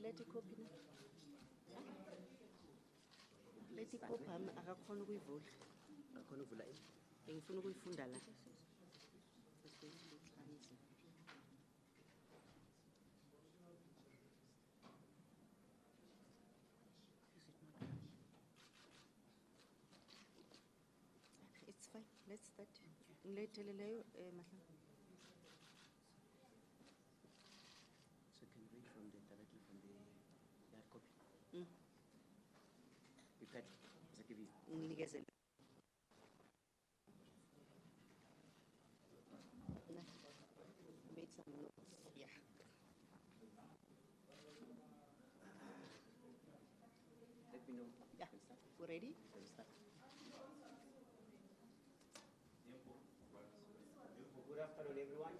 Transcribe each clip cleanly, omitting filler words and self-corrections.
Let it copy. Let it copy. Akakhona ukuyivula. Akakhona ukuvula ini? Ngifuna ukuyifunda la. It's fine. Let's start. Ngilethele leyo mahla. So can you read directly from the hard copy? You cut. Give you. Nginikeze. Made some notes. Yeah. Let me know. Yeah. We're ready? Good afternoon, everyone.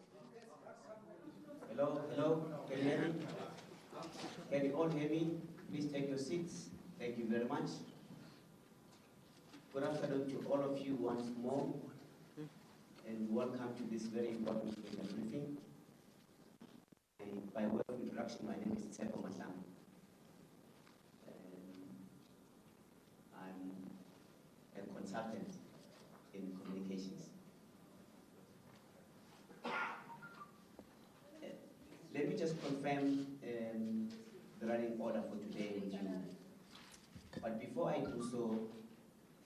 Hello. Can you hear me? Can you all hear me? Please take your seats. Thank you very much. Good afternoon to all of you once more, and welcome to this very important briefing. And by way of introduction, my name is Busisiwe Mkhwebane. I'm a consultant in communications. Let me just confirm the running order for today with you. But before I do so,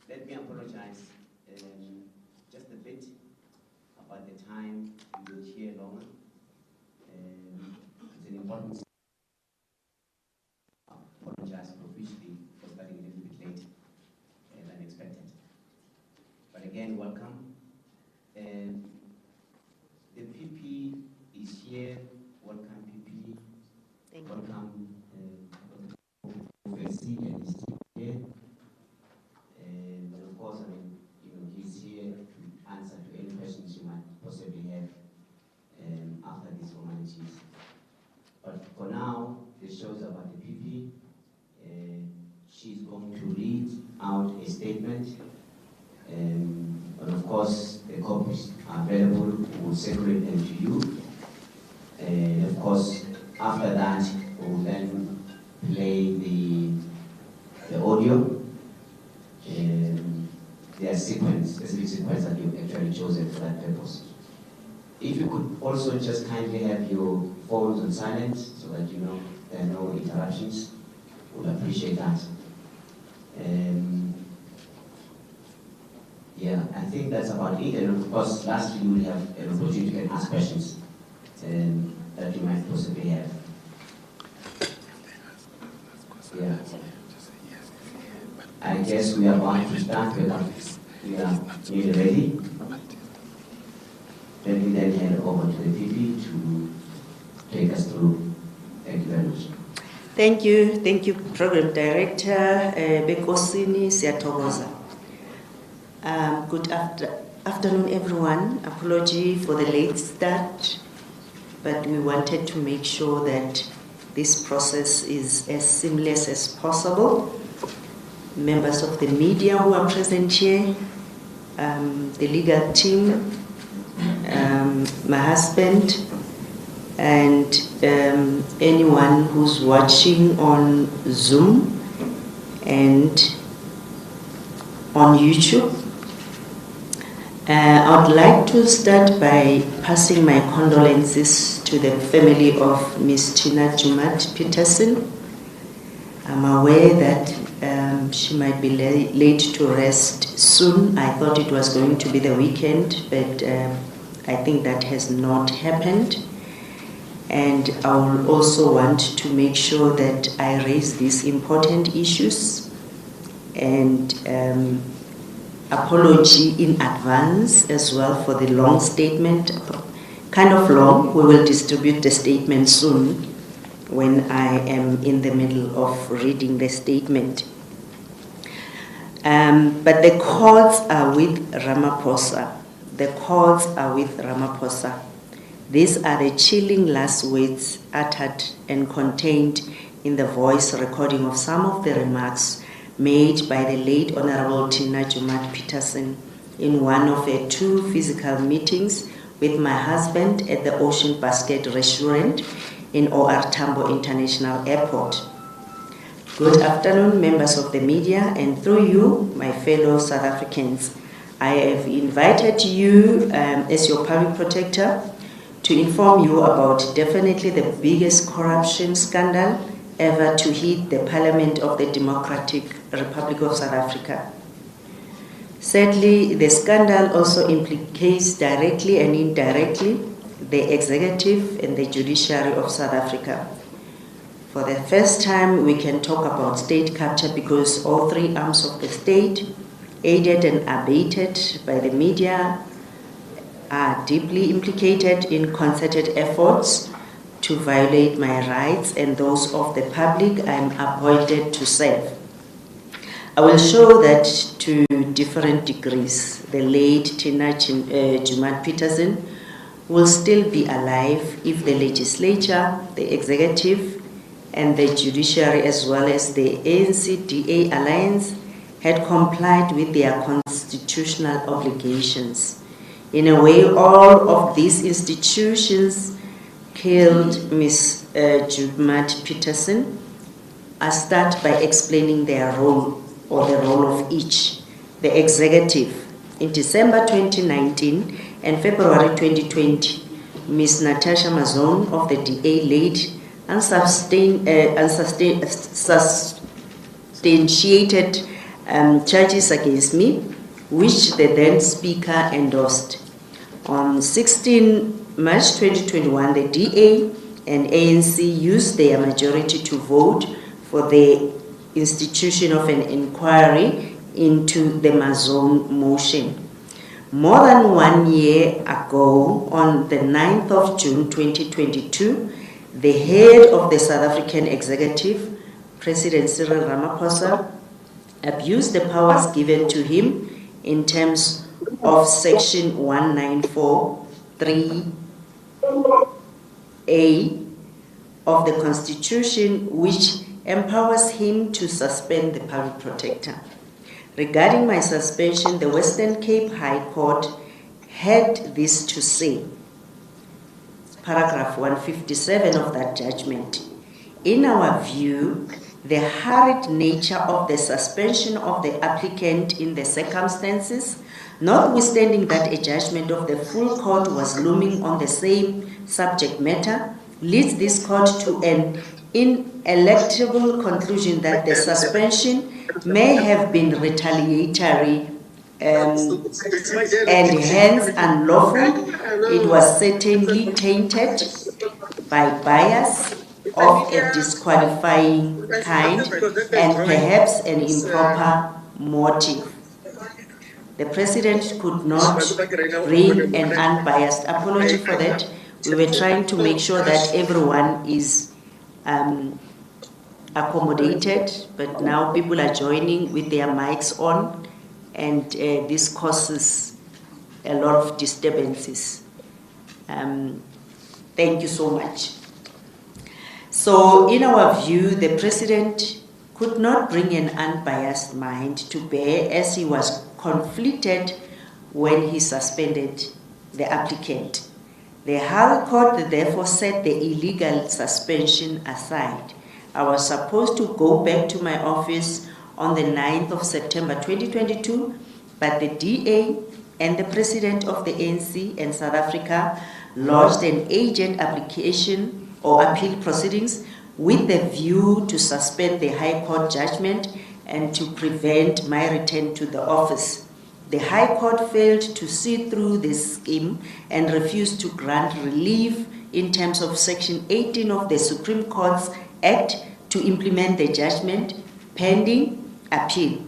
let me apologize just a bit about the time we will hear longer. It's an important. I apologize profusely for starting a little bit late than expected. But again, welcome. The PP is here. Welcome, PP. Thank you. Welcome, Oversee and is here. And of course, I mean, he's here to answer to any questions you might possibly have after these formalities. But for now, this shows about the PP. She's going to read out a statement. But of course, the copies are available. We'll circulate them to you. And of course, after that, we'll then play the audio. Their sequence, specific sequence that you've actually chosen for that purpose. If you could also just kindly have your phones on silent so that you know there are no interruptions, would appreciate that. Yeah, I think that's about it. And of course, lastly, you will have an opportunity to ask questions that you might possibly have. Yeah. I guess we are going to start with we are nearly ready. Let me then hand over to the PP to take us through. Thank you very much. Thank you, Program Director Bekosini Siyathokoza. Good afternoon, everyone. Apology for the late start, but we wanted to make sure that this process is as seamless as possible. Members of the media who are present here, the legal team, my husband, and anyone who's watching on Zoom and on YouTube. I would like to start by passing my condolences to the family of Ms. Tina Jumat Peterson. I'm aware that she might be late to rest soon. I thought it was going to be the weekend, but I think that has not happened. And I will also want to make sure that I raise these important issues. And apology in advance as well for the long statement. Kind of long. We will distribute the statement soon when I am in the middle of reading the statement. But the courts are with Ramaphosa. The courts are with Ramaphosa. These are the chilling last words uttered and contained in the voice recording of some of the remarks made by the late Honorable Tina Jumat Peterson in one of her 2 physical meetings with my husband at the Ocean Basket restaurant in OR Tambo International Airport. Good afternoon, members of the media, and through you, my fellow South Africans. I have invited you as your public protector to inform you about definitely the biggest corruption scandal ever to hit the Parliament of the Democratic Republic of South Africa. Sadly, the scandal also implicates directly and indirectly the executive and the judiciary of South Africa. For the first time, we can talk about state capture because all three arms of the state, aided and abetted by the media, are deeply implicated in concerted efforts to violate my rights and those of the public I am appointed to serve. I will show that to different degrees. The late Tina Jumat Peterson will still be alive if the legislature, the executive, and the judiciary, as well as the ANC-DA alliance, had complied with their constitutional obligations. In a way, all of these institutions killed Ms. Jumat Peterson. I'll start by explaining their role, or the role of each. The executive. In December 2019 and February 2020, Ms. Natasha Mazone of the DA laid unsubstantiated charges against me, which the then Speaker endorsed. On 16 March 2021, the DA and ANC used their majority to vote for the institution of an inquiry into the Mazone motion. More than 1 year ago, on the 9th of June 2022, the head of the South African executive, President Cyril Ramaphosa, abused the powers given to him in terms of Section 194(3)(a) of the Constitution, which empowers him to suspend the public protector. Regarding my suspension, the Western Cape High Court had this to say. Paragraph 157 of that judgment. In our view, the hurried nature of the suspension of the applicant in the circumstances, notwithstanding that a judgment of the full court was looming on the same subject matter, leads this court to an ineluctable conclusion that the suspension may have been retaliatory and hence unlawful. It was certainly tainted by bias of a disqualifying kind and perhaps an improper motive. The President could not bring an unbiased apology for that. We were trying to make sure that everyone is accommodated, but now people are joining with their mics on, and this causes a lot of disturbances. Thank you so much. So in our view, the President could not bring an unbiased mind to bear as he was conflicted when he suspended the applicant. The High Court therefore set the illegal suspension aside. I was supposed to go back to my office on the 9th of September 2022, but the DA and the President of the ANC and South Africa lodged an agent application or appeal proceedings with the view to suspend the High Court judgment and to prevent my return to the office. The High Court failed to see through this scheme and refused to grant relief in terms of Section 18 of the Supreme Court's Act to implement the judgment pending appeal.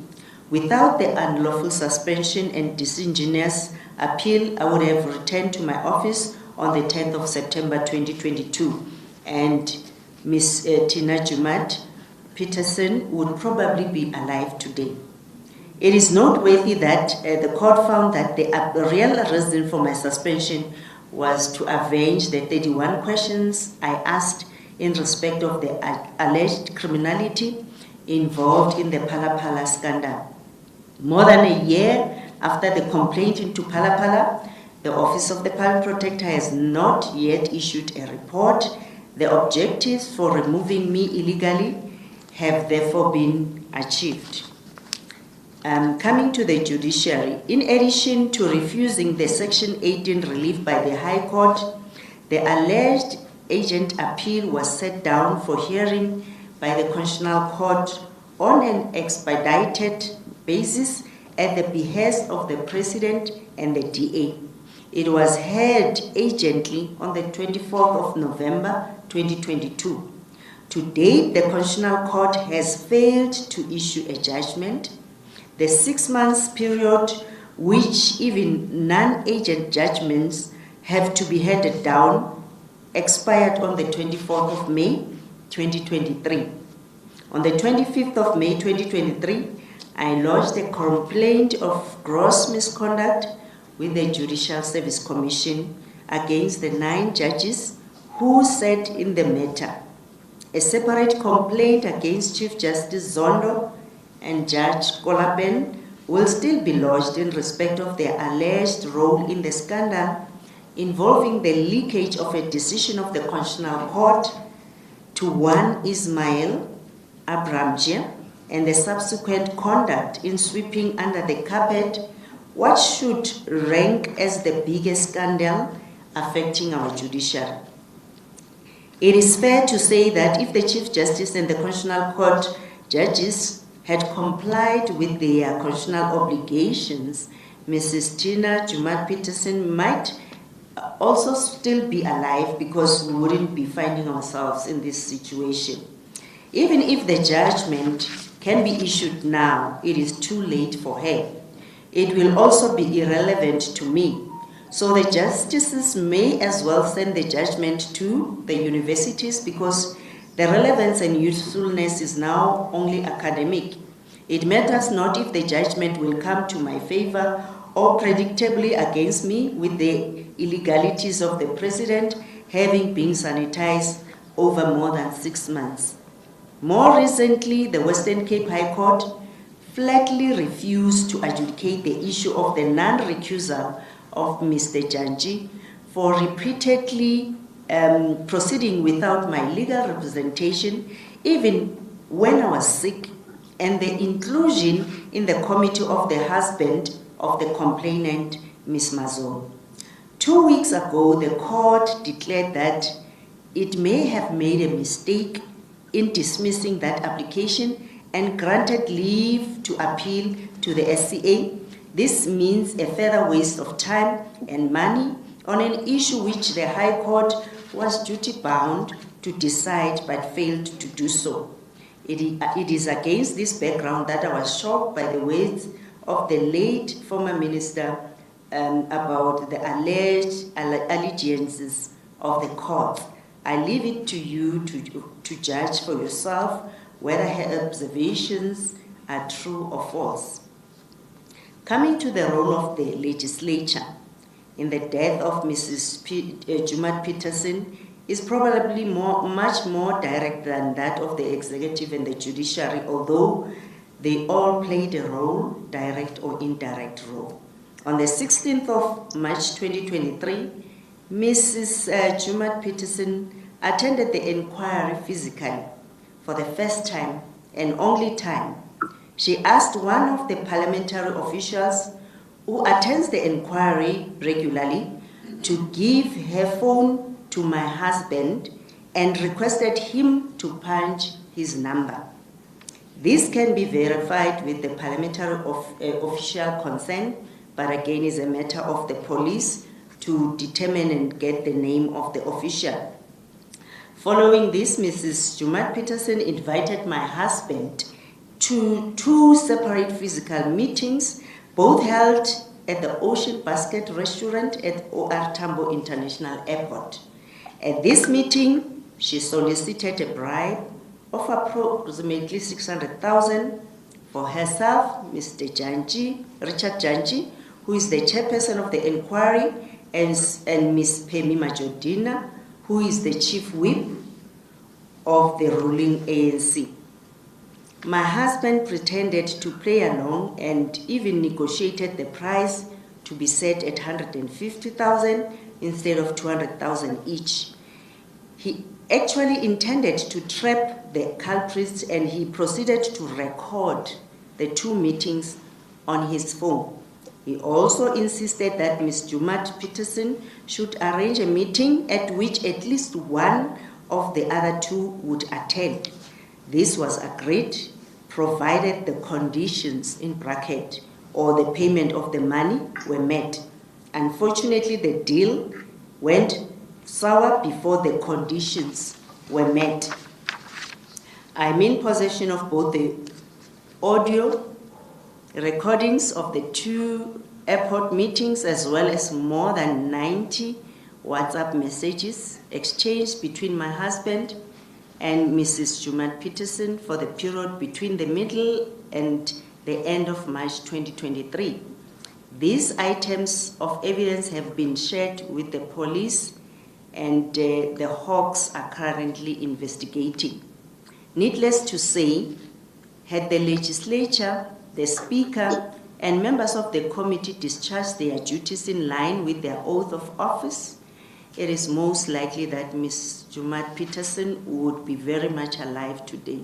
Without the unlawful suspension and disingenuous appeal, I would have returned to my office on the 10th of September 2022, and Ms. Tina Jumat Peterson would probably be alive today. It is noteworthy that the court found that the real reason for my suspension was to avenge the 31 questions I asked in respect of the alleged criminality involved in the Phala Phala scandal. More than a year after the complaint into Phala Phala, the Office of the Public Protector has not yet issued a report The objectives for removing me illegally have therefore been achieved. Coming to the judiciary, in addition to refusing the Section 18 relief by the High Court, the alleged agent appeal was set down for hearing by the Constitutional Court on an expedited basis at the behest of the President and the DA. It was heard agently on the 24th of November 2022. To date, the Constitutional Court has failed to issue a judgment. The 6 months period, which even non-agent judgments have to be handed down, expired on the 24th of May 2023. On the 25th of May 2023, I lodged a complaint of gross misconduct with the Judicial Service Commission against the 9 judges who sat in the matter. A separate complaint against Chief Justice Zondo and Judge Kolaben will still be lodged in respect of their alleged role in the scandal involving the leakage of a decision of the Constitutional Court to one Ismail Abramjia and the subsequent conduct in sweeping under the carpet what should rank as the biggest scandal affecting our judiciary. It is fair to say that if the Chief Justice and the Constitutional Court judges had complied with their constitutional obligations, Mrs. Tina Jumat-Peterson might also still be alive, because we wouldn't be finding ourselves in this situation. Even if the judgment can be issued now, it is too late for her. It will also be irrelevant to me. So the justices may as well send the judgment to the universities, because the relevance and usefulness is now only academic. It matters not if the judgment will come to my favor or predictably against me, with the illegalities of the President having been sanitized over more than 6 months. More recently, the Western Cape High Court flatly refused to adjudicate the issue of the non-recusal of Mr. Janji for repeatedly proceeding without my legal representation, even when I was sick, and the inclusion in the committee of the husband of the complainant, Ms. Mazon. 2 weeks ago, the court declared that it may have made a mistake in dismissing that application and granted leave to appeal to the SCA. This means a further waste of time and money on an issue which the High Court was duty-bound to decide but failed to do so. It is against this background that I was shocked by the words of the late former minister about the alleged allegiances of the court. I leave it to you to judge for yourself whether her observations are true or false. Coming to the role of the legislature in the death of Mrs. Jumat-Peterson is probably much more direct than that of the executive and the judiciary, although they all played a role, direct or indirect role. On the 16th of March 2023, Mrs. Jumat-Peterson attended the inquiry physically for the first time and only time. She asked one of the parliamentary officials who attends the inquiry regularly to give her phone to my husband and requested him to punch his number. This can be verified with the parliamentary official consent, but again is a matter of the police to determine and get the name of the official. Following this, Mrs. Jumat-Peterson invited my husband to 2 separate physical meetings, both held at the Ocean Basket restaurant at OR Tambo International Airport. At this meeting, she solicited a bribe of approximately 600,000 for herself, Mr. Janji, Richard Janji, who is the chairperson of the inquiry, and Ms. Pemi Majodina, who is the chief whip of the ruling ANC. My husband pretended to play along and even negotiated the price to be set at 150,000 instead of 200,000 each. actually intended to trap the culprits, and he proceeded to record the 2 meetings on his phone. He also insisted that Ms. Jumat Peterson should arrange a meeting at which at least one of the other 2 would attend. This was agreed, provided the conditions in bracket or the payment of the money were met. Unfortunately, the deal went sour before the conditions were met. I'm in possession of both the audio recordings of the 2 airport meetings as well as more than 90 WhatsApp messages exchanged between my husband and Mrs. Jumat Peterson for the period between the middle and the end of March 2023. These items of evidence have been shared with the police, and the Hawks are currently investigating. Needless to say, had the Legislature, the Speaker, and members of the committee discharged their duties in line with their oath of office, it is most likely that Ms. Jumat Peterson would be very much alive today.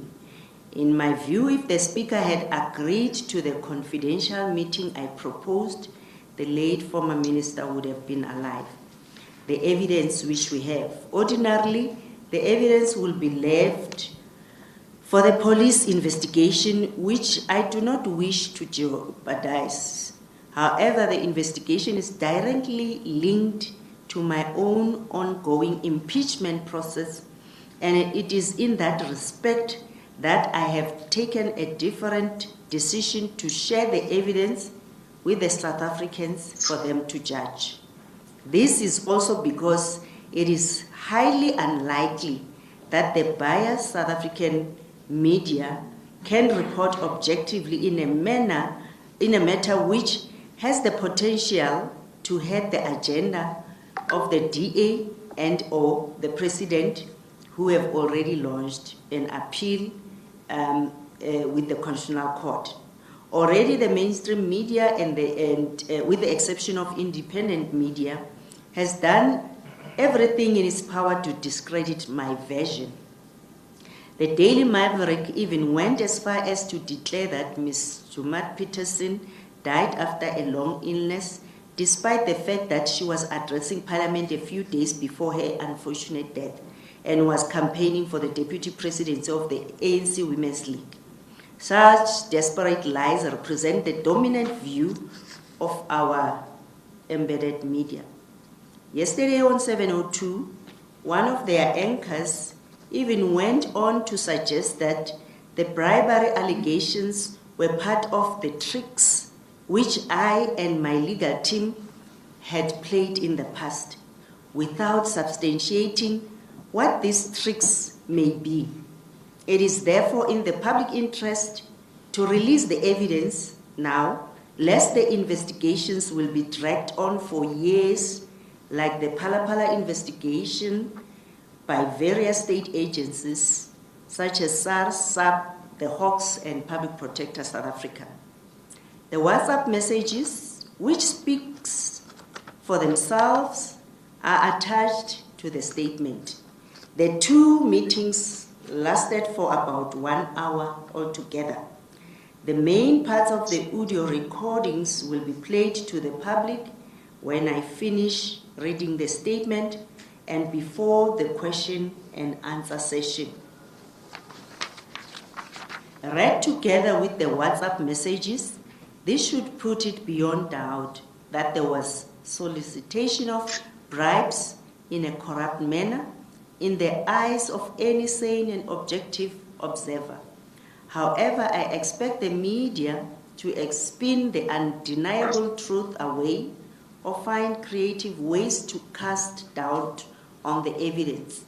In my view, if the Speaker had agreed to the confidential meeting I proposed, the late former minister would have been alive. The evidence which we have, ordinarily, the evidence will be left for the police investigation, which I do not wish to jeopardize. However, the investigation is directly linked to my own ongoing impeachment process, and it is in that respect that I have taken a different decision to share the evidence with the South Africans for them to judge. This is also because it is highly unlikely that the biased South African media can report objectively in a matter which has the potential to hurt the agenda of the DA and or the President, who have already launched an appeal with the Constitutional Court. Already the mainstream media, and with the exception of independent media, has done everything in its power to discredit my version. The Daily Maverick even went as far as to declare that Ms. Jumat Peterson died after a long illness, despite the fact that she was addressing Parliament a few days before her unfortunate death and was campaigning for the deputy presidency of the ANC Women's League. Such desperate lies represent the dominant view of our embedded media. Yesterday on 702, one of their anchors even went on to suggest that the bribery allegations were part of the tricks which I and my legal team had played in the past, without substantiating what these tricks may be. It is therefore in the public interest to release the evidence now, lest the investigations will be dragged on for years, like the Phala investigation by various state agencies such as SARS, SAB, the Hawks, and Public Protector South Africa. The WhatsApp messages, which speaks for themselves, are attached to the statement. The 2 meetings lasted for about 1 hour altogether. The main parts of the audio recordings will be played to the public when I finish reading the statement and before the question and answer session. Read together with the WhatsApp messages, this should put it beyond doubt that there was solicitation of bribes in a corrupt manner in the eyes of any sane and objective observer. However, I expect the media to spin the undeniable truth away or find creative ways to cast doubt on the evidence.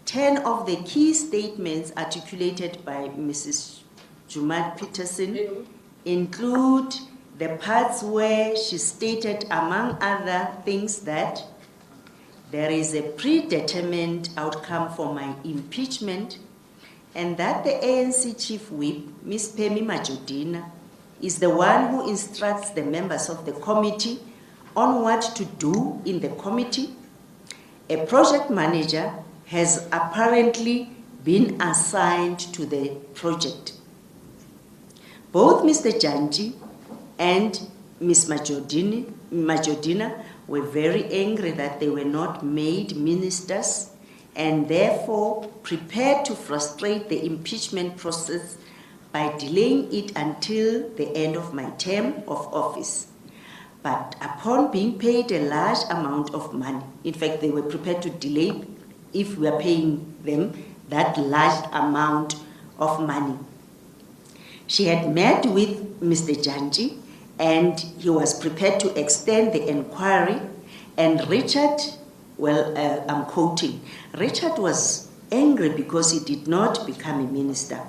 10 of the key statements articulated by Mrs. Jumat Peterson include the parts where she stated, among other things, that there is a predetermined outcome for my impeachment, and that the ANC Chief Whip, Ms. Phemi Majodina, is the one who instructs the members of the committee on what to do in the committee. A project manager has apparently been assigned to the project. Both Mr. Janji and Ms. Majodina were very angry that they were not made ministers and therefore prepared to frustrate the impeachment process by delaying it until the end of my term of office. But upon being paid a large amount of money, in fact, they were prepared to delay if we are paying them that large amount of money. She had met with Mr. Janji and he was prepared to extend the inquiry, and Richard, well, I'm quoting, Richard was angry because he did not become a minister.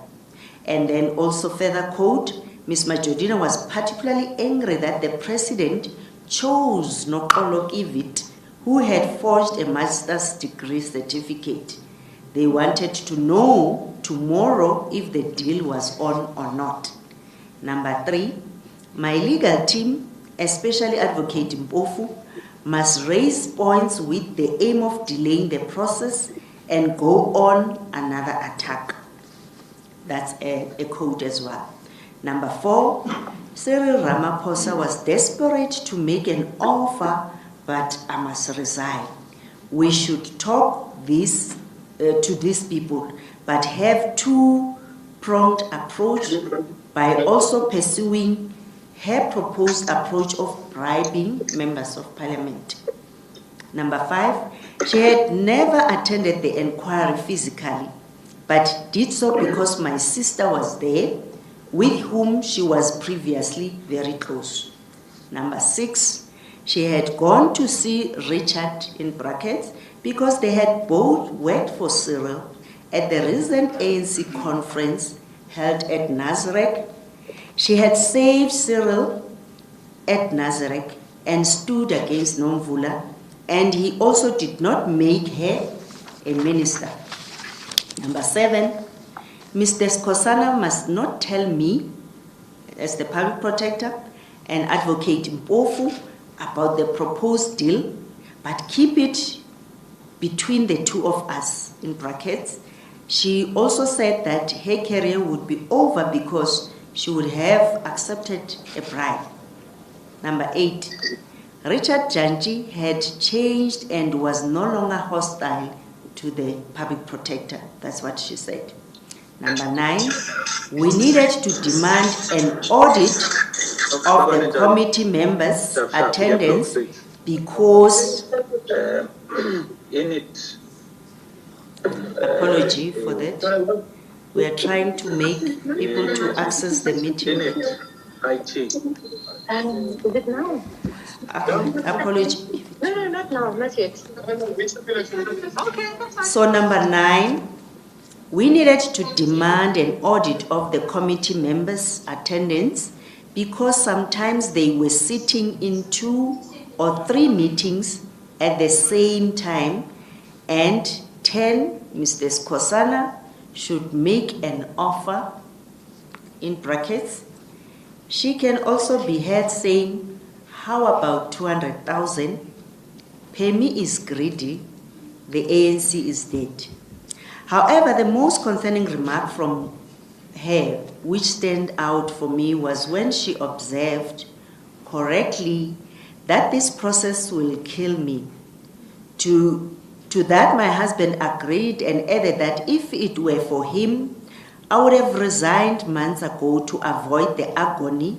And then also further quote, Ms. Majodina was particularly angry that the president chose Nokolo Kivit, who had forged a master's degree certificate. They wanted to know tomorrow if the deal was on or not. Number 3, my legal team, especially Advocate Mpofu, must raise points with the aim of delaying the process and go on another attack. That's a quote as well. Number 4, Cyril Ramaphosa was desperate to make an offer, but I must resign. We should talk this to these people, but have two-pronged approach by also pursuing her proposed approach of bribing members of parliament. Number 5, she had never attended the inquiry physically, but did so because my sister was there, with whom she was previously very close. Number 6, she had gone to see Richard, in brackets, because they had both worked for Cyril at the recent ANC conference held at Nazareth. She had saved Cyril at Nazareth and stood against Nomvula, and he also did not make her a minister. Number 7, Mr. Skosana must not tell me, as the public protector and Advocate Mpofu, about the proposed deal, but keep it between the two of us, in brackets. She also said that her career would be over because she would have accepted a bribe. Number 8, Richard Janji had changed and was no longer hostile to the public protector. That's what she said. Number 9, we needed to demand an audit of the committee members' attendance because apology for that. We are trying to make people to access the meeting. Is it now? Apology. No, not now, not yet. Okay, that's fine. So number 9, we needed to demand an audit of the committee members' attendance because sometimes they were sitting in 2 or 3 meetings at the same time, and 10, Mr. Skosana should make an offer, in brackets. She can also be heard saying, how about 200,000? Pemi is greedy, the ANC is dead. However, the most concerning remark from her, which stand out for me, was when she observed correctly that this process will kill me. To that, my husband agreed and added that if it were for him, I would have resigned months ago to avoid the agony,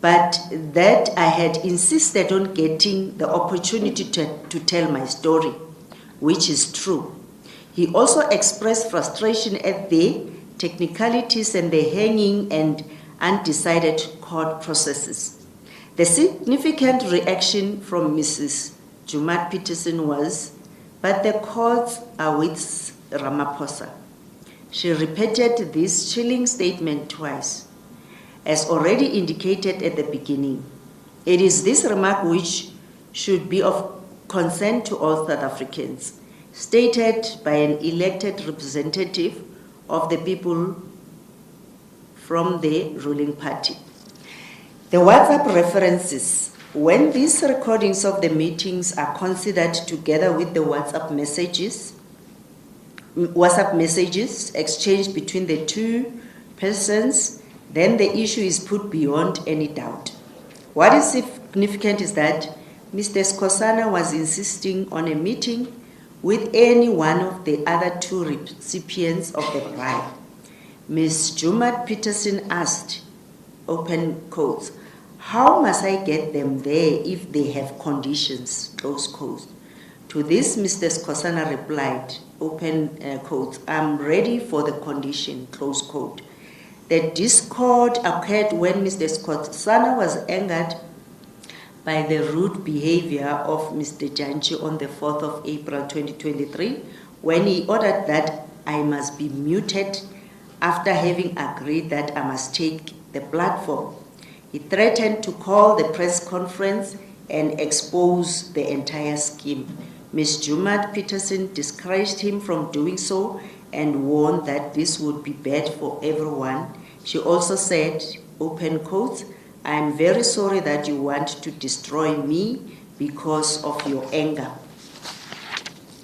but that I had insisted on getting the opportunity to tell my story, which is true. He also expressed frustration at the technicalities and the hanging and undecided court processes. The significant reaction from Mrs. Jumat Peterson was, but the courts are with Ramaphosa. She repeated this chilling statement twice. As already indicated at the beginning, it is this remark which should be of concern to all South Africans, stated by an elected representative of the people from the ruling party. The WhatsApp references, when these recordings of the meetings are considered together with the WhatsApp messages, WhatsApp messages exchanged between the two persons, then the issue is put beyond any doubt. What is significant is that Mr. Skhosana was insisting on a meeting with any one of the other two recipients of the bribe. Ms. Jumat Peterson asked, open quotes, "How must I get them there if they have conditions?" Close quotes. To this, Mr. Skhosana replied, open quotes, "I'm ready for the condition," close quote. The discord occurred when Mr. Skhosana was angered by the rude behavior of Mr. Jantyi on the 4th of April 2023, when he ordered that I must be muted after having agreed that I must take the platform. He threatened to call the press conference and expose the entire scheme. Ms. Jumat Peterson discouraged him from doing so and warned that this would be bad for everyone. She also said, open quotes, "I am very sorry that you want to destroy me because of your anger."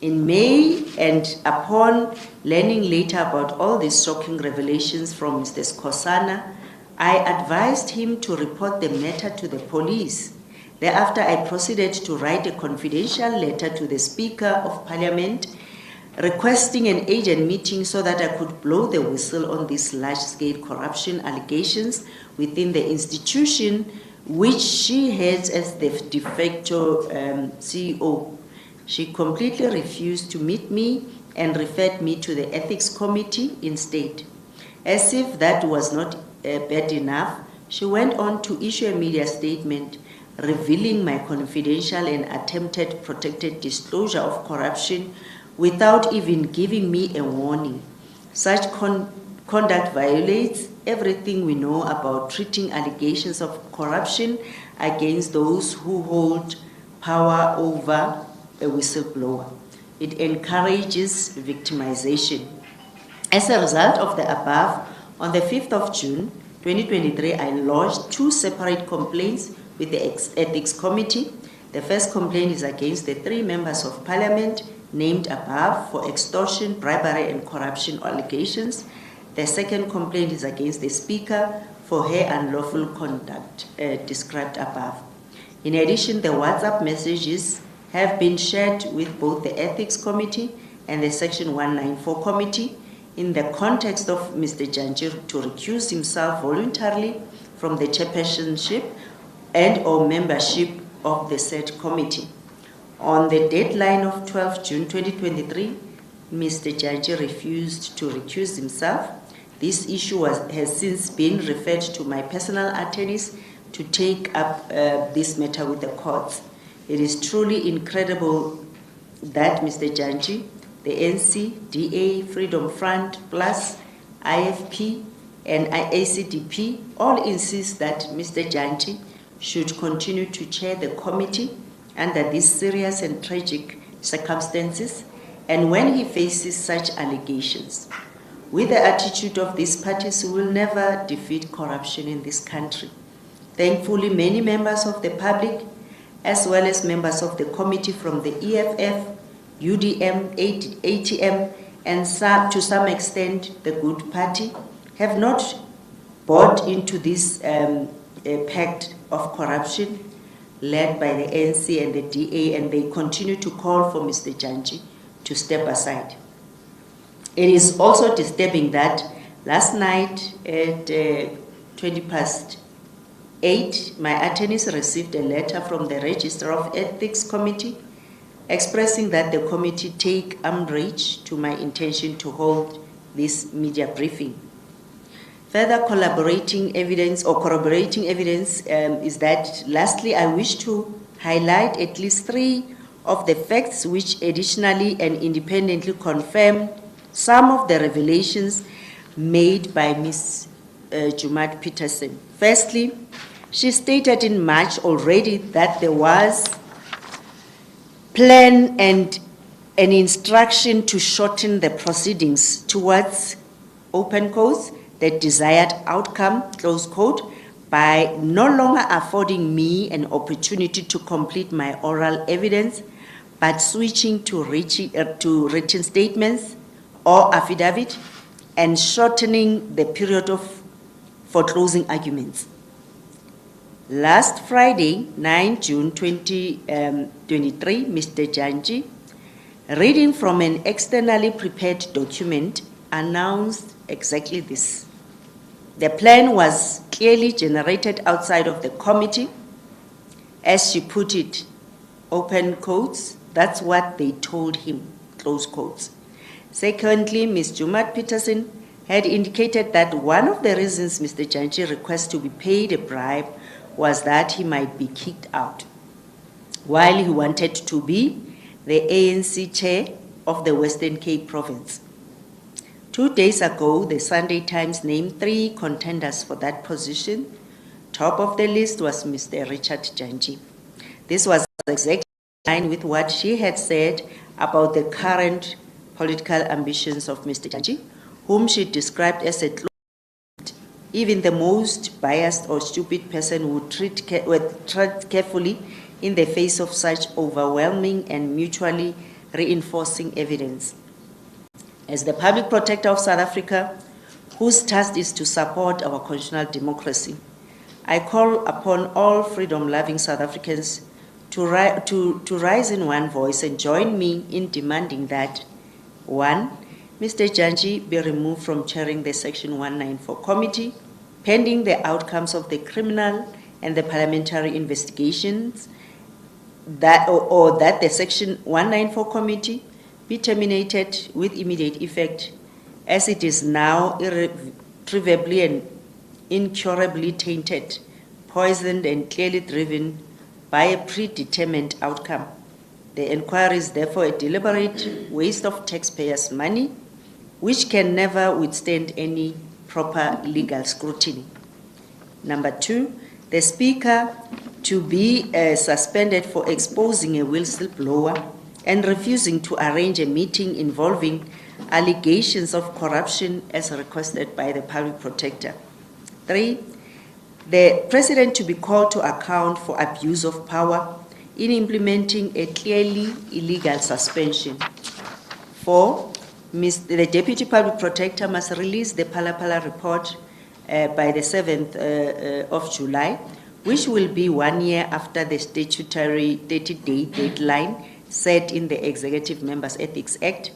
In May, and upon learning later about all these shocking revelations from Mr. Skhosana, I advised him to report the matter to the police. Thereafter, I proceeded to write a confidential letter to the Speaker of Parliament requesting an agent meeting so that I could blow the whistle on these large-scale corruption allegations within the institution, which she heads as the de facto CEO. She completely refused to meet me and referred me to the Ethics Committee instead. As if that was not bad enough, she went on to issue a media statement revealing my confidential and attempted protected disclosure of corruption without even giving me a warning. Such conduct violates everything we know about treating allegations of corruption against those who hold power over a whistleblower. It encourages victimization. As a result of the above, on the 5th of June 2023, I lodged two separate complaints with the Ethics Committee. The first complaint is against the three members of Parliament named above for extortion, bribery, and corruption allegations. The second complaint is against the Speaker for her unlawful conduct described above. In addition, the WhatsApp messages have been shared with both the Ethics Committee and the Section 194 Committee in the context of Mr. Jantyi to recuse himself voluntarily from the chairpersonship and or membership of the said committee. On the deadline of 12 June 2023, Mr. Jantyi refused to recuse himself. This issue has since been referred to my personal attorneys to take up this matter with the courts. It is truly incredible that Mr. Jantyi, the NC, DA, Freedom Front, Plus, IFP, and ACDP all insist that Mr. Jantyi should continue to chair the committee under these serious and tragic circumstances, and when he faces such allegations. With the attitude of these parties, we will never defeat corruption in this country. Thankfully, many members of the public, as well as members of the committee from the EFF, UDM, ATM, and to some extent the Good Party, have not bought into this pact of corruption led by the ANC and the DA, and they continue to call for Mr. Jantyi to step aside. It is also disturbing that last night at 8:20, my attorneys received a letter from the Register of Ethics Committee expressing that the committee take umbrage to my intention to hold this media briefing. Further corroborating evidence is that, lastly, I wish to highlight at least three of the facts which additionally and independently confirm some of the revelations made by Ms. Jumat Peterson. Firstly, she stated in March already that there was plan and an instruction to shorten the proceedings towards, open quotes, the desired outcome, close quote, by no longer affording me an opportunity to complete my oral evidence, but switching to written statements, or affidavit and shortening the period for closing arguments. Last Friday, 9 June 2023, Mr. Janji, reading from an externally prepared document, announced exactly this. The plan was clearly generated outside of the committee. As she put it, open quotes, that's what they told him, close quotes. Secondly, Ms. Jumat Peterson had indicated that one of the reasons Mr. Janji requests to be paid a bribe was that he might be kicked out, while he wanted to be the ANC chair of the Western Cape province. 2 days ago, the Sunday Times named 3 contenders for that position. Top of the list was Mr. Richard Janji. This was exactly in line with what she had said about the current political ambitions of Mr. Janji, whom she described as a close. Even the most biased or stupid person would tread carefully in the face of such overwhelming and mutually reinforcing evidence. As the Public Protector of South Africa, whose task is to support our constitutional democracy, I call upon all freedom-loving South Africans to rise in one voice and join me in demanding that 1. Mr. Janji be removed from chairing the Section 194 Committee, pending the outcomes of the criminal and the parliamentary investigations, or that the Section 194 Committee be terminated with immediate effect, as it is now irretrievably and incurably tainted, poisoned, and clearly driven by a predetermined outcome. The enquiry is therefore a deliberate waste of taxpayers' money, which can never withstand any proper legal scrutiny. Number 2, the Speaker to be suspended for exposing a whistleblower and refusing to arrange a meeting involving allegations of corruption as requested by the Public Protector. 3, the President to be called to account for abuse of power in implementing a clearly illegal suspension. 4, the Deputy Public Protector must release the Pala report by the 7th of July, which will be 1 year after the statutory 30-day deadline set in the Executive Members Ethics Act.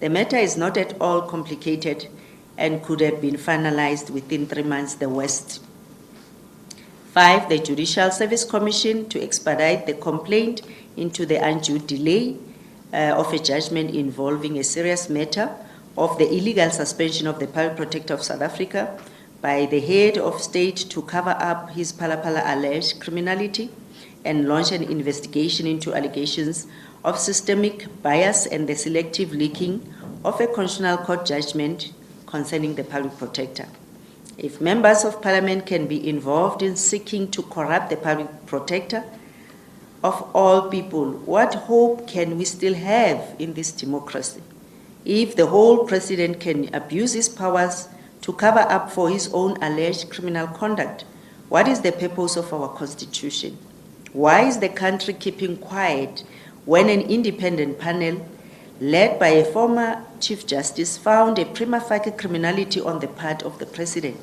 The matter is not at all complicated and could have been finalized within 3 months the worst. 5, the Judicial Service Commission to expedite the complaint into the undue delay of a judgment involving a serious matter of the illegal suspension of the Public Protector of South Africa by the head of state to cover up his Pala alleged criminality and launch an investigation into allegations of systemic bias and the selective leaking of a constitutional court judgment concerning the Public Protector. If members of Parliament can be involved in seeking to corrupt the Public Protector of all people, what hope can we still have in this democracy? If the whole President can abuse his powers to cover up for his own alleged criminal conduct, what is the purpose of our Constitution? Why is the country keeping quiet when an independent panel led by a former Chief Justice found a prima facie criminality on the part of the President?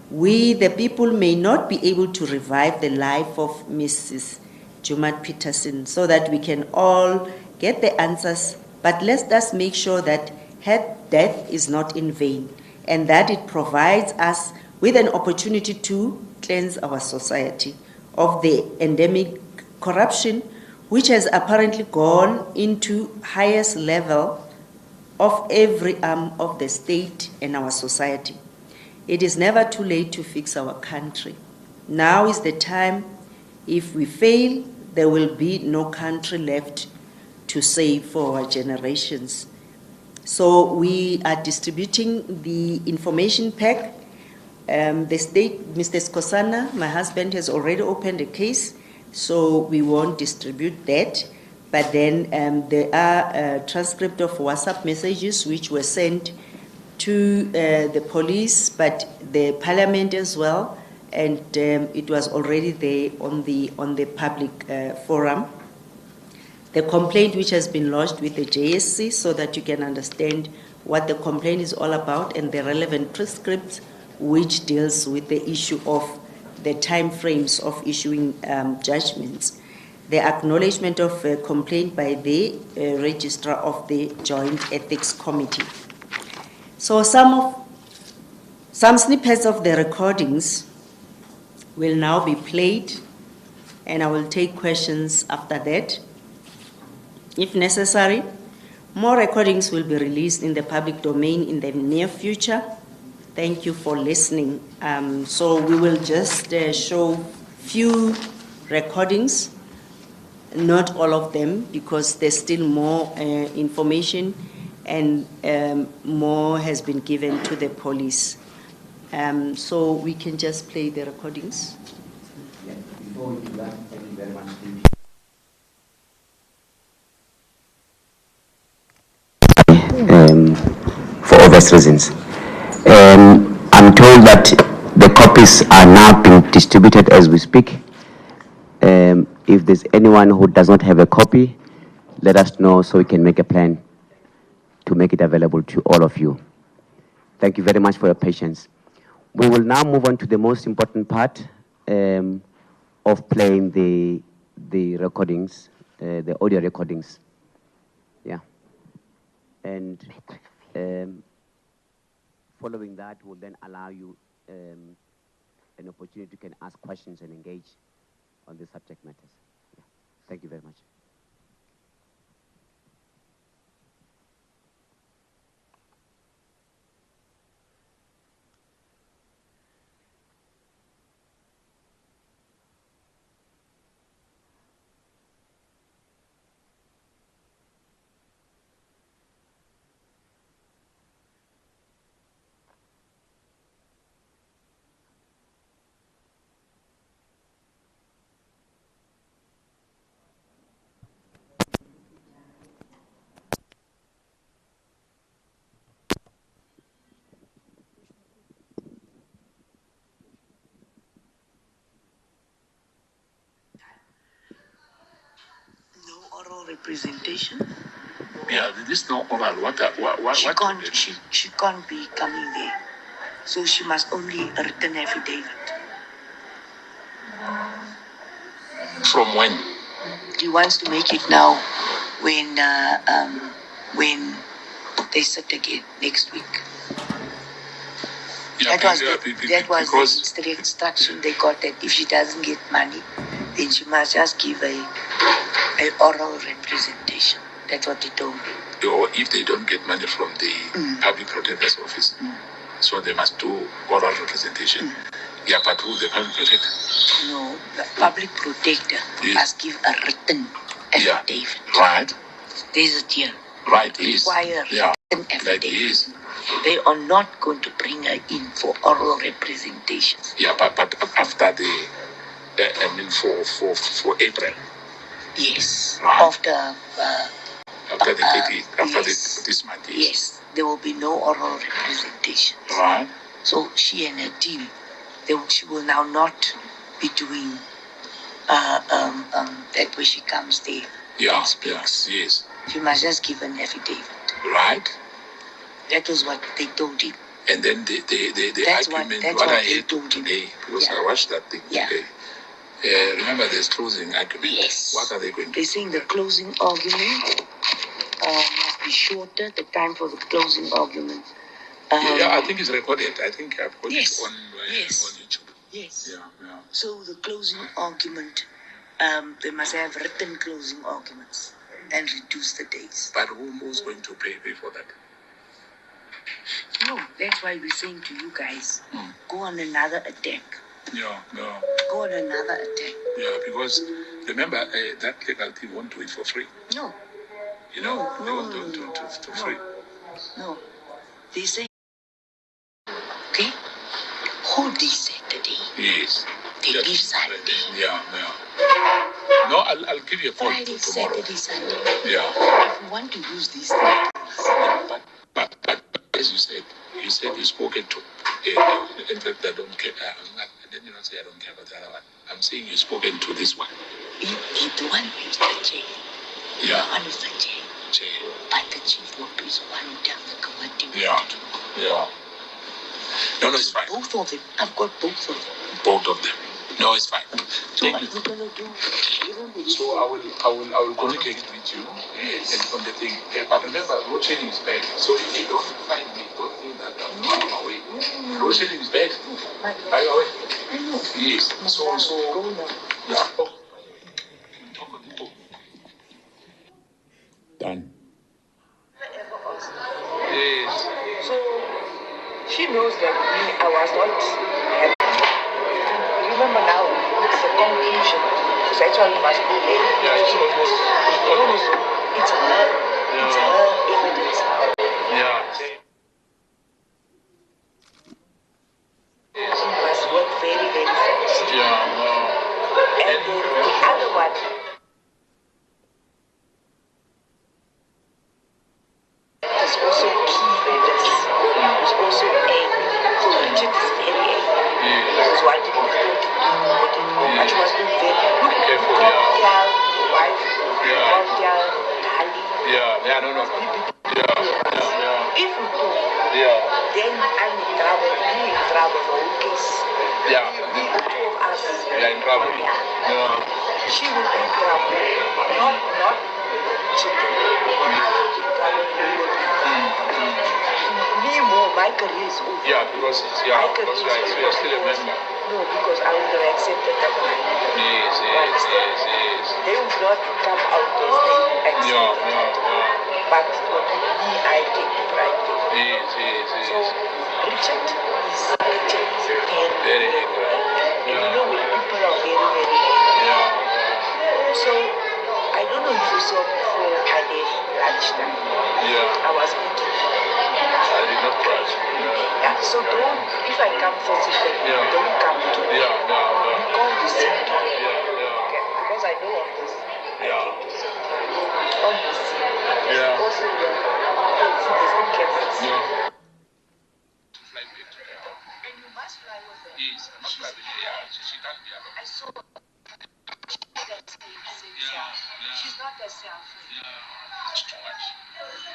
We, the people, may not be able to revive the life of Mrs. Jumat Peterson so that we can all get the answers, but let us make sure that her death is not in vain and that it provides us with an opportunity to cleanse our society of the endemic corruption which has apparently gone into highest level of every arm of the state and our society. It is never too late to fix our country. Now is the time. If we fail, there will be no country left to save for our generations. So we are distributing the information pack. The state, Mr. Skosana, my husband, has already opened a case, so we won't distribute that. But then there are a transcript of WhatsApp messages which were sent to the police, but the Parliament as well, and it was already there on the public forum. the complaint which has been lodged with the JSC so that you can understand what the complaint is all about and the relevant transcripts which deals with the issue of the time frames of issuing judgments. The acknowledgement of a complaint by the registrar of the Joint Ethics Committee. So some snippets of the recordings will now be played, and I will take questions after that. If necessary, more recordings will be released in the public domain in the near future. Thank you for listening. So we will just show few recordings, not all of them, because there's still more information and more has been given to the police. So we can just play the recordings. Yeah, before we do that, thank you very much. For obvious reasons. I'm told that the copies are now being distributed as we speak. If there's anyone who does not have a copy, let us know so we can make a plan to make it available to all of you. Thank you very much for your patience. We will now move on to the most important part of playing the recordings, the audio recordings. Yeah. And following that, we'll then allow you an opportunity to can ask questions and engage on the subject matters. Yeah. Thank you very much. No oral representation. Yeah, this is not oral. What She can't be coming there. So she must only written affidavit. From when? He wants to make it now when they sit again next week. Yeah, that was the instruction they got, that if she doesn't get money, then she must just give a oral representation. That's what they told me. Or if they don't get money from the Public Protector's office, so they must do oral representation. Yeah, but who the Public Protector? No, the Public Protector must give a written affidavit. Yeah. Right. There's a deal. Right, Require written affidavit. They are not going to bring her in for oral representations. Yeah, but after for April. Yes. Right. After this month. Yes, there will be no oral representation. Right. So she and her team, she will now not be doing that way she comes there. Yeah. And speaks. Yes. She must just give an affidavit. Right. That was what they told him. And then the argument what I heard today, because I watched that thing today. Remember there's closing argument. Yes. What are they going to do? They're saying the closing argument must be shorter, the time for the closing argument. I think it's recorded. I think I've got it on YouTube. Yes. Yeah. So the closing argument, they must have written closing arguments and reduce the days. But who's going to pay for that? No, that's why we're saying to you guys, go on another attack. Yeah. Go on another attack. Yeah, because remember, that legal team won't do it for free. No. They won't do it for free. No. They say, okay, whole day Saturday. Yes. They leave Sunday. Yeah. No, I'll give you a call Friday, tomorrow. Saturday, Sunday. Yeah. If you want to use these things. But as you said you've spoken to in fact I don't care. I didn't say I don't care about the other one. I'm saying you've spoken to this one. The one who's the jail. Yeah. qualify but the chief will be the one who does the committee. Yeah. No, it's fine. Both of them. I've got both of them. Both of them. No, it's fine. So what are you gonna do? So I will communicate with you and on the thing. But remember, road training is bad. So if you don't find me, don't think that I'm away. Road training is bad. Are you away? Yes. So yeah. Talk on the phone. Done. Yes. So she knows that I was not happy. Remember now, it's a confusion. Because actually must be late. Yeah, it's almost. It's her evidence. Yeah. She must work very, very fast. Yeah. And then the other one, is also key vendors. Who's also angry. So Richard is very angry. Because why didn't you go to do it? But you must be very Careful, don't tell your wife, Yeah. don't tell darling. Yeah, no. If you do, Yeah. then I'm in trouble, you in trouble, the whole case. Yeah. The two of us. We are in trouble. Yeah. Yeah. She will be in trouble. Not cheating. I will be in trouble. Me more, my career is over. Yeah, because you are still a member. No, because I would have accepted that money. Yes. They would not come out as they accepted. Yeah. But for me, I take the pride. Yes. So Richard is very, Very angry. and you know when people are very, very angry. Yeah. So I don't know if you saw before I left lunchtime. Yeah. I was eating. I did not crash. Yeah, so don't, if I come physically, Yeah. don't come to me. Yeah. We call the scene together. Yeah. Okay, because I know of this. Yeah. On the scene. Yeah. Also, there's no cameras. Yeah. And you must fly with them. Yes, I must have it. Yeah, she can't be alone. I saw that she's not herself. Yeah, it's too much.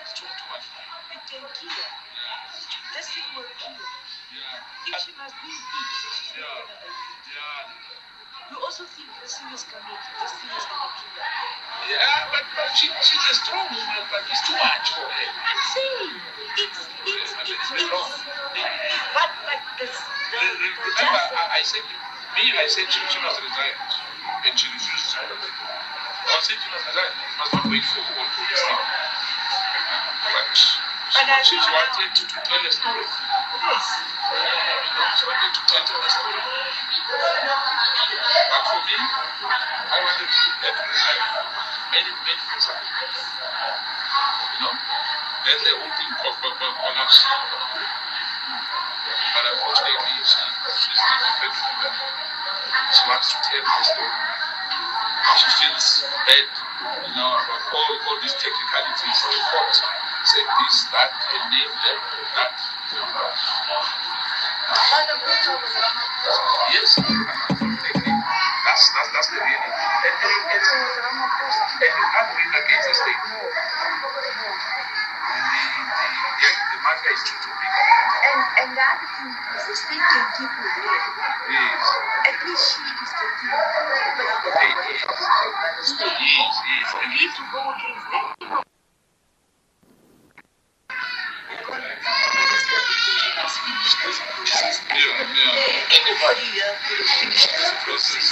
It's too much. It can kill her. This thing will kill her. Yeah. If she must be in peace, she's not Yeah. gonna make it. Yeah. You also think this thing is gonna kill her. Yeah, but she's a strong woman, but it's too much for her. I'm saying but this Remember, I said she must resign, and she refused to resign. I said she must resign. She must not wait for this thing. But she wanted to tell a story. Yes. She wanted to tell a story. But for me, I wanted to get resign. Many things happened. Then the whole thing collapsed. But unfortunately, she's not prepared for that. She wants to tell the story. She feels bad, about all these technicalities, the court said this, that, and name them, that. Yes, that's the reason. And you can't bring against the state. The matter is too big. And the other thing is the state can keep you there. Yes. At least she is taking the state. Yes. For me to go against them. Anybody here could have finished this process.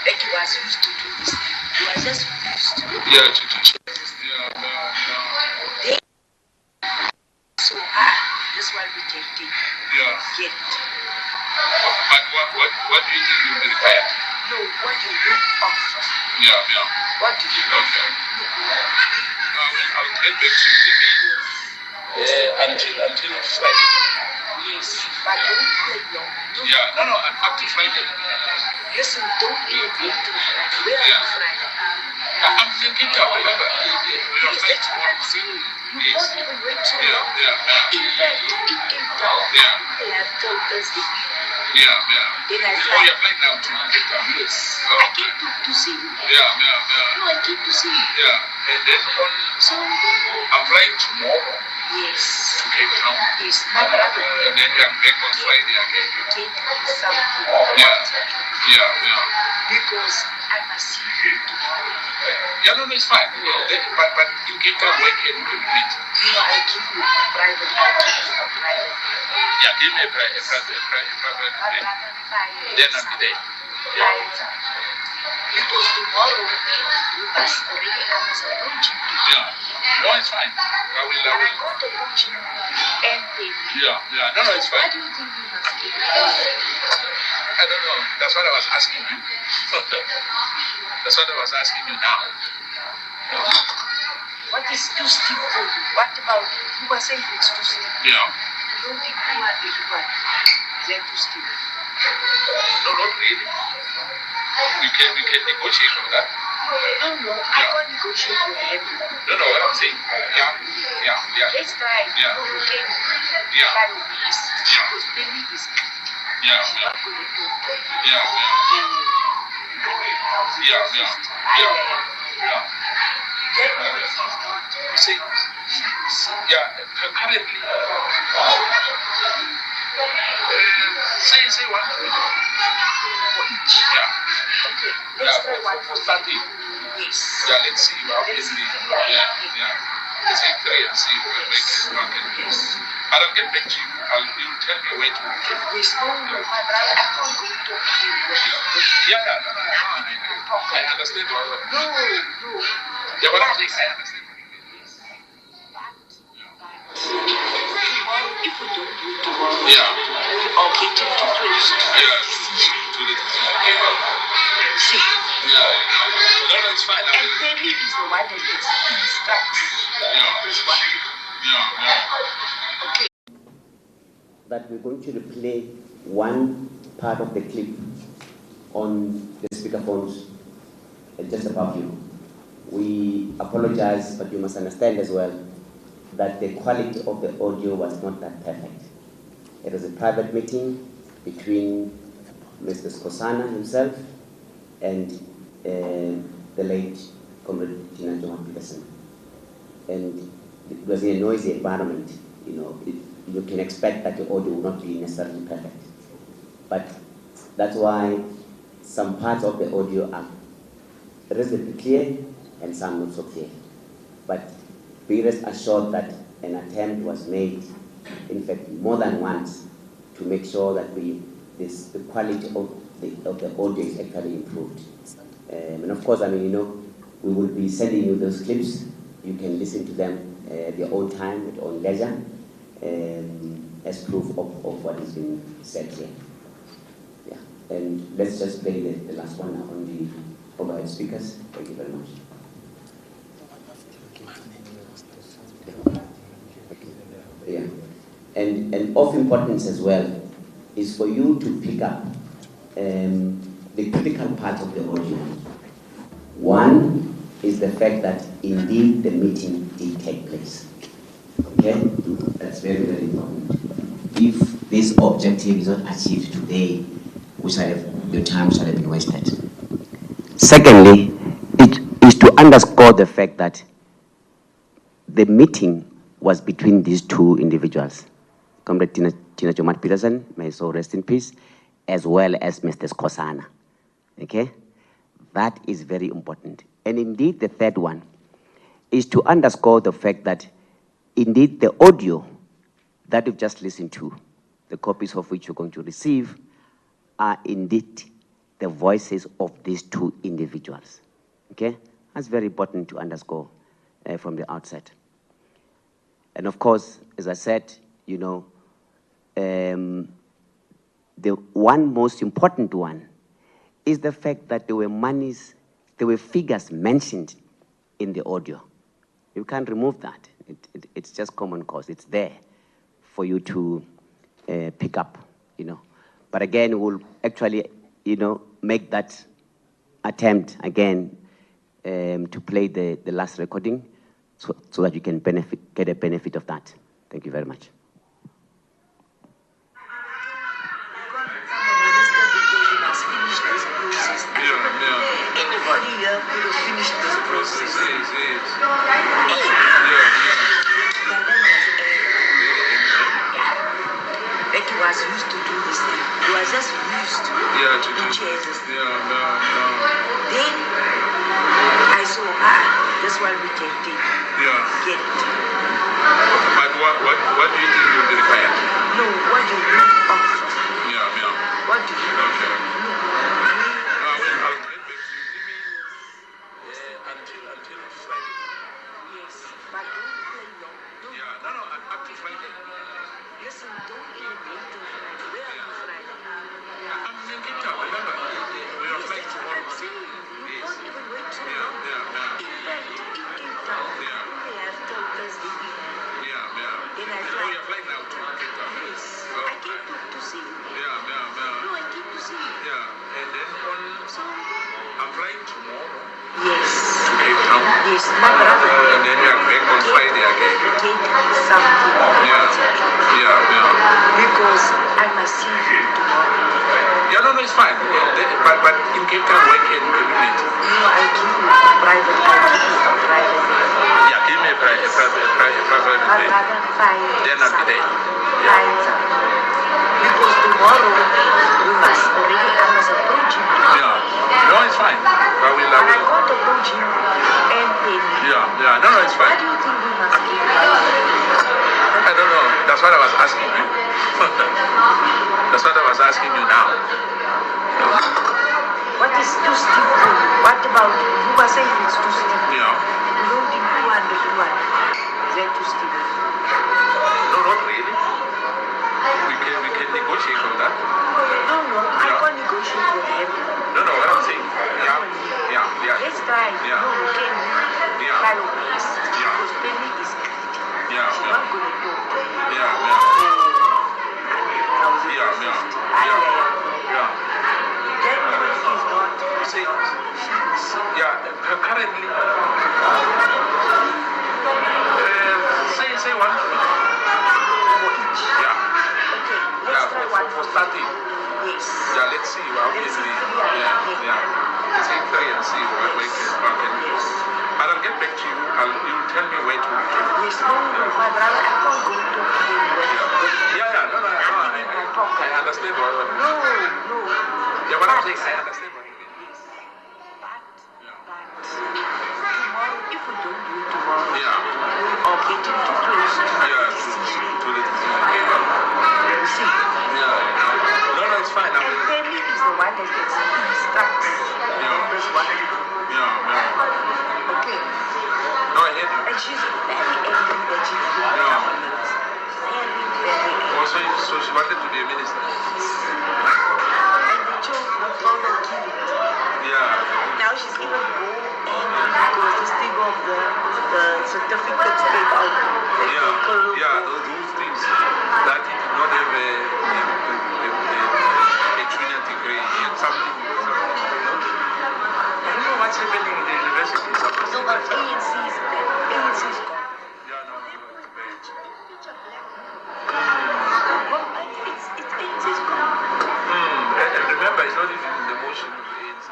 Like you was used to do this. You are just used to do this. So this one we can take. Get. But what do you think will be required? No, what you look off. What do you look Okay. I'll get back to you maybe until Friday. Yes, but don't play long. No, up to Friday. Listen, don't play long to Friday. Where are you Friday? I'm thinking of remember. Yes, that's what I'm saying. You not even wait so long. In fact, in Cape Town, they have told us the Then I Oh, you're flying now to Cape Town? Yes. Oh. I came to see you. No, I came to see you. And then I'm flying tomorrow Yes. to Cape Town. Yes, my brother. And then I'm back on Friday again. Take something. Because I must see you tomorrow. No, it's fine. But in Cape Town, where can we meet? I give you a private. Yeah, give me a private. Then I'll be there. Because tomorrow you must already answer approaching. No, it's fine. I will. But I got approaching and baby. No, it's fine. Why do you think you must give it? I don't know. That's what I was asking you. That's what I was asking you now. What is too steep for you? What about you were saying it's too steep? You don't think 281 is too steep? No, not really. We can negotiate on that. No, I can't negotiate with him. No, what I'm saying. Let's try. Yeah. No, we can try with this. Because baby is she's not going to See, currently, say one for each. Okay, let's try one for starting. Yes. Let's see how can we. Let's say 3 and see where we can do. But I'll get back to you. You'll tell me where to. There's no, my brother, I can't go to him. I understand. No. But I'm saying I understand. Tomorrow, if we don't do it tomorrow, I'll get him to close. To the See? No, it's fine. And Penny is the one that gets instructs. Okay. That we're going to play one part of the clip on the speakerphones just above you. We apologize, but you must understand as well that the quality of the audio was not that perfect. It was a private meeting between Mr. Skosana himself and the late Comrade Tina Johan Peterson. And it was in a noisy environment. You can expect that the audio will not be necessarily perfect. But that's why some parts of the audio are reasonably clear and some not so clear. But be rest assured that an attempt was made, in fact, more than once, to make sure that the quality of the audio is actually improved. And of course, we will be sending you those clips. You can listen to them at your own time, at your own leisure, as proof of what is being said here. And let's just play the last one on the overhead speakers. Thank you very much. And of importance as well is for you to pick up the critical part of the audio. One is the fact that indeed the meeting did take place. Okay? That's very, very important. If this objective is not achieved today, your time shall have been wasted. Secondly, it is to underscore the fact that the meeting was between these two individuals, Comrade Tina Johan Peterson, may his soul rest in peace, as well as Mr. Skosana. Okay? That is very important. And indeed, the third one is to underscore the fact that indeed the audio that you've just listened to, the copies of which you're going to receive, are indeed the voices of these two individuals. Okay? That's very important to underscore from the outset. And of course, as I said, the one most important one is the fact that there were figures mentioned in the audio. You can't remove that. It's just common cause. It's there for you to pick up, But again, we'll actually, make that attempt again to play the last recording so that you can get a benefit of that. Thank you very much. Anybody here could have finished this process. That he was used to do this thing. He was just used to change this thing. Then I saw, this one we can take. Get it. But what do you think will be required? No, what do you offer? What do you Okay. No. I'll get back to you. Give me until Friday. Yes, but don't play long. No, up to Friday. Listen, don't even wait till Friday. Where are you Friday? I'm in Cape Town, remember? We are flying tomorrow. I'm saying, you don't even wait till Yeah. In fact, in Cape Town, we have till Thursday evening. Then I fly. You're flying now to Cape Town. Yes, So, I came to see you. No, I came to see you. And then I'm flying tomorrow Yes. to Cape Town. Yes, my brother. And then we are back on Friday again. Take something. Because I must see you tomorrow. No, it's fine. But in Cape Town, when can you meet? No, I give you a private. Yeah, give me a private I'd day. rather find Then I'll be there. Find something. Because tomorrow we must already, I must approach him. No, it's fine. But we'll And I have want to approach him and pay me. No, it's What fine. do you think we must give? I don't know. That's what I was asking you. That's what I was asking you now. What is too steep for you? What about you? You were saying it's too steep. You don't think 200. Is that too steep? No, not really. We can negotiate on that. No, I can't negotiate with him. No, what I'm saying. Let's try. Yeah. No, we can try our best. Because Penny is greedy. She's not going to talk to me. That woman is not. Currently, say 150 For each. Okay, let's try one for starting. Yes. Let's see how can we. Let's say 3 and see what we can do. But I'll get back to you. You'll tell me where to. Yes, my brother, I can't go to him. I understand what you mean. No. What I'm saying, I understand what you mean. But tomorrow, if we don't do it tomorrow, or getting too close to the decision. To the decision. You see? No, it's fine. And Penny is the one that gets instructs members what to do. Okay? No, I hear you. And she's very angry that she's doing government. Very angry. So she wanted to be a minister. And they chose not to kill it. Now she's even more angry because this thing of the certificates came out. Those things that he did not have a junior degree and something. I don't know what's happening in the university. No, but ANC is gone. It's gone. And remember, it's not even in the motion of the ANC.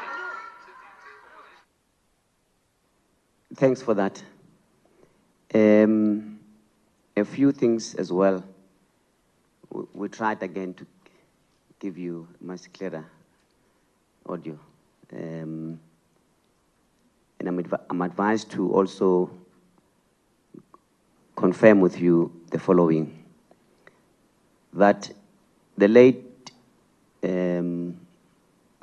Thanks for that. A few things as well. We tried again to give you much clearer audio. And I'm advised to also confirm with you the following, that the late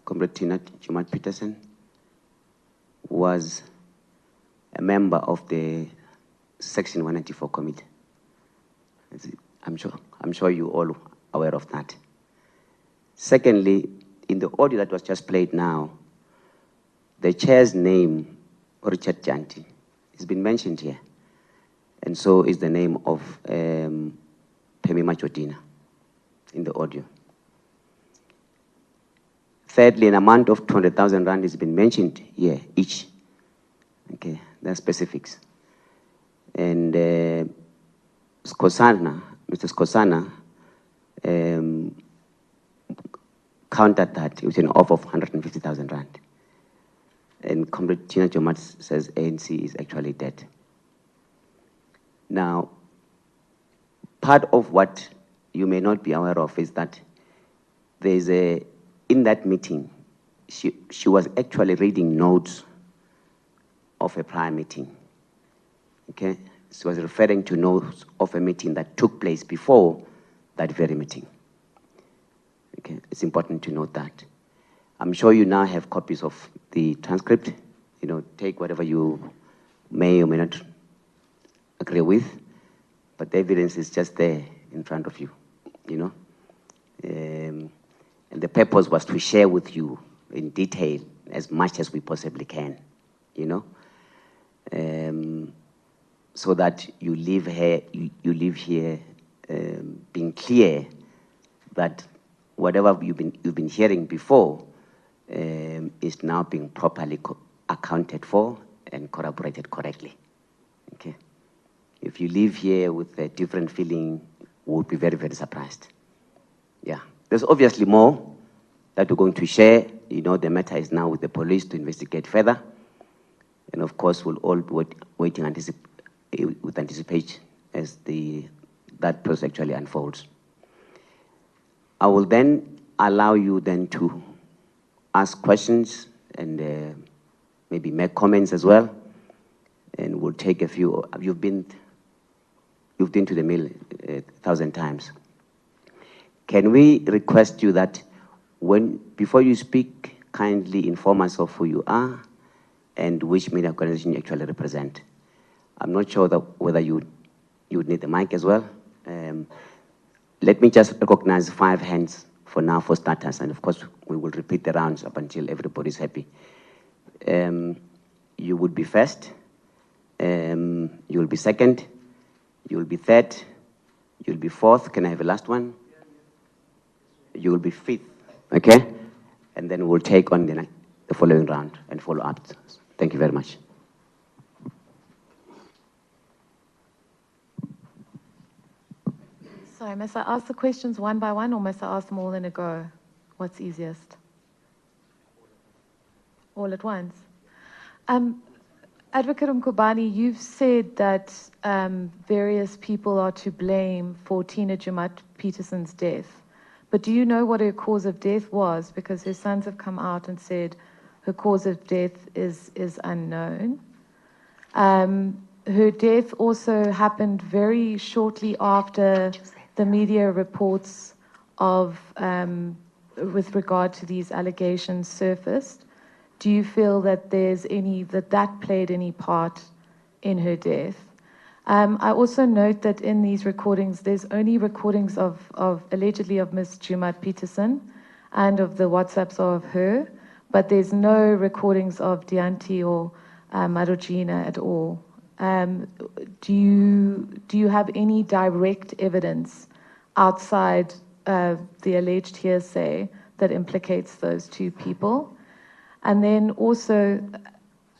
Comrade Jumat Peterson was a member of the Section 194 committee. I'm sure you all aware of that. Secondly, in the audio that was just played now, the chair's name, Richard Janti, has been mentioned here, and so is the name of Pemi Machodina in the audio. Thirdly, an amount of 200,000 rand has been mentioned here, each. Okay, there are specifics. And Mr. Skosana countered that with an offer of 150,000 rand. And Comrade Tina Jomat says ANC is actually dead. Now, part of what you may not be aware of is that there's in that meeting, she was actually reading notes of a prior meeting. Okay? She was referring to notes of a meeting that took place before that very meeting. Okay? It's important to note that. I'm sure you now have copies of the transcript. You know, take whatever you may or may not agree with, but the evidence is just there in front of you, you know. And the purpose was to share with you in detail as much as we possibly can, you know, so that you leave here, being clear that whatever you've been hearing before is now being properly accounted for and corroborated correctly. Okay. If you leave here with a different feeling, we'll be very, very surprised. Yeah. There's obviously more that we're going to share. You know, the matter is now with the police to investigate further. And of course, we'll all be waiting with anticipation as that process actually unfolds. I will then allow you then to ask questions and maybe make comments as well. And we'll take a few. You've been to the mill 1,000 times. Can we request you that before you speak, kindly inform us of who you are and which media organization you actually represent? I'm not sure whether you would need the mic as well. Let me just recognize 5 hands for now for starters, and of course we will repeat the rounds up until everybody's happy. You would be first, you will be second, you will be third, you'll be fourth. Can I have a last one? You will be fifth, okay? And then we'll take on the following round and follow up. Thank you very much. Sorry, must I ask the questions one by one or must I ask them all in a go? What's easiest? All at once. Advocate Mkhwebane, you've said that various people are to blame for Tina Jomat Peterson's death. But do you know what her cause of death was? Because her sons have come out and said her cause of death is unknown. Her death also happened very shortly after the media reports of, with regard to these allegations surfaced. Do you feel that that played any part in her death? I also note that in these recordings, there's only recordings of allegedly of Ms. Jomat Peterson and of the WhatsApps of her, but there's no recordings of Dianti or Marugina at all. Do you have any direct evidence outside the alleged hearsay that implicates those two people? And then also,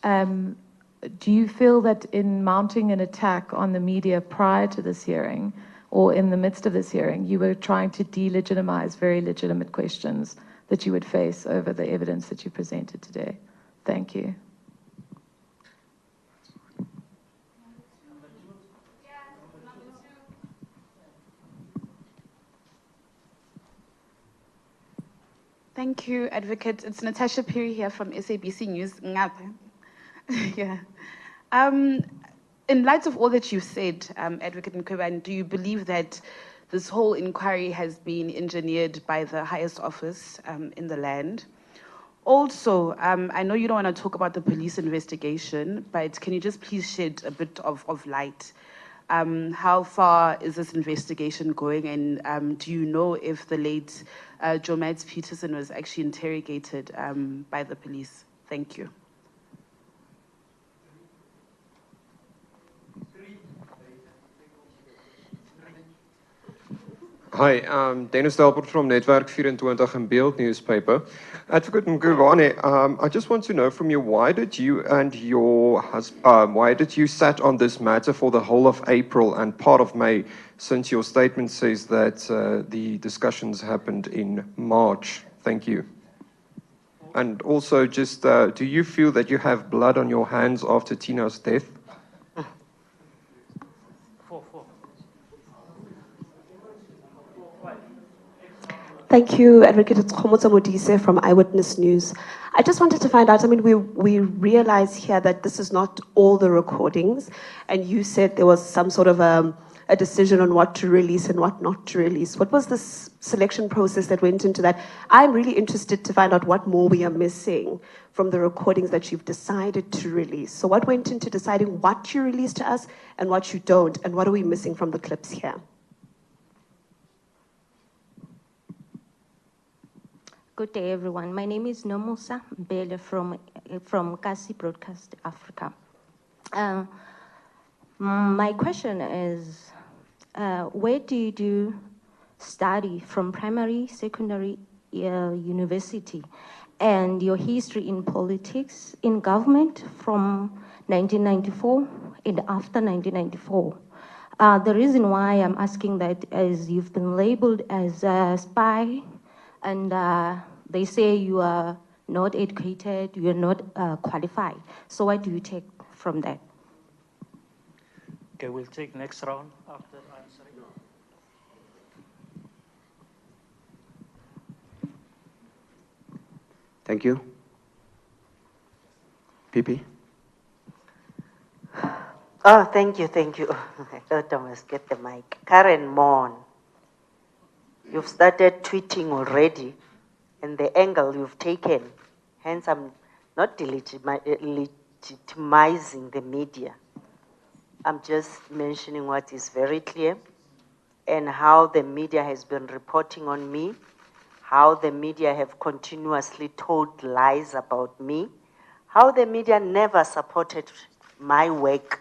do you feel that in mounting an attack on the media prior to this hearing or in the midst of this hearing, you were trying to delegitimize very legitimate questions that you would face over the evidence that you presented today? Thank you. Thank you, Advocate. It's Natasha Perry here from SABC News. Yeah. In light of all that you've said, Advocate Mkhwebane, do you believe that this whole inquiry has been engineered by the highest office in the land? Also, I know you don't want to talk about the police investigation, but can you just please shed a bit of light? How far is this investigation going, and do you know if the late Jomat Peterson was actually interrogated by the police? Thank you. Hi, Dennis Delport from Netwerk 24 and Beeld newspaper. Advocate Mkhwebane, I just want to know from you, why did you and your husband, why did you sat on this matter for the whole of April and part of May, since your statement says that the discussions happened in March? Thank you. And also, just do you feel that you have blood on your hands after Tina's death? Thank you, Advocate Khomotso Modise from Eyewitness News. I just wanted to find out, I mean, we realize here that this is not all the recordings, and you said there was some sort of a decision on what to release and what not to release. What was this selection process that went into that? I'm really interested to find out what more we are missing from the recordings that you've decided to release. So what went into deciding what you release to us and what you don't, and what are we missing from the clips here? Good day, everyone. My name is Nomusa Mbele from Kasi Broadcast Africa. My question is, where do you do study from primary, secondary, university, and your history in politics, in government from 1994 and after 1994? The reason why I'm asking that is you've been labeled as a spy, and they say you are not educated, you are not qualified. So what do you take from that? Okay, we'll take next round after answering. Thank you. PP. Oh, thank you. I thought I must get the mic. Karen Mon, you've started tweeting already, and the angle you've taken, hence I'm not legitimizing the media. I'm just mentioning what is very clear, and how the media has been reporting on me, how the media have continuously told lies about me, how the media never supported my work,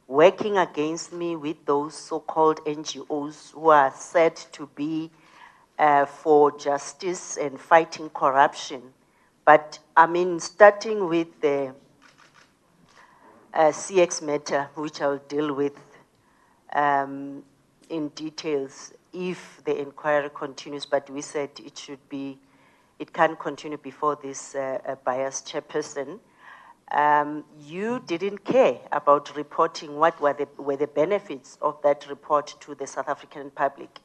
working against me with those so-called NGOs who are said to be for justice and fighting corruption. But I mean, starting with the CX matter, which I'll deal with in details if the inquiry continues, but we said it can't continue before this biased chairperson. You didn't care about reporting what were the benefits of that report to the South African public.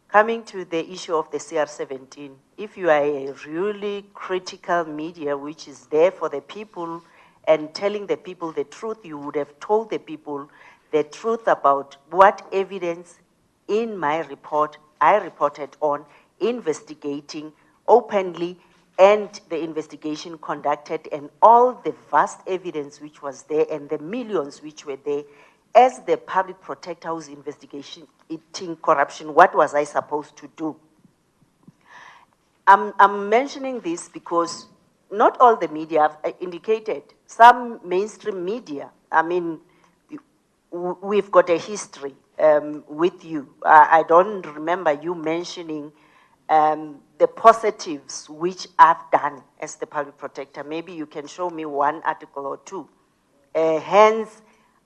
Coming to the issue of the CR17, if you are a really critical media which is there for the people and telling the people the truth, you would have told the people the truth about what evidence in my report I reported on, investigating openly, and the investigation conducted, and all the vast evidence which was there and the millions which were there. As the public protector who's investigating corruption, what was I supposed to do? I'm mentioning this because not all the media have indicated. Some mainstream media, I mean, we've got a history with you. I don't remember you mentioning the positives which I've done as the public protector. Maybe you can show me one article or two. Hence,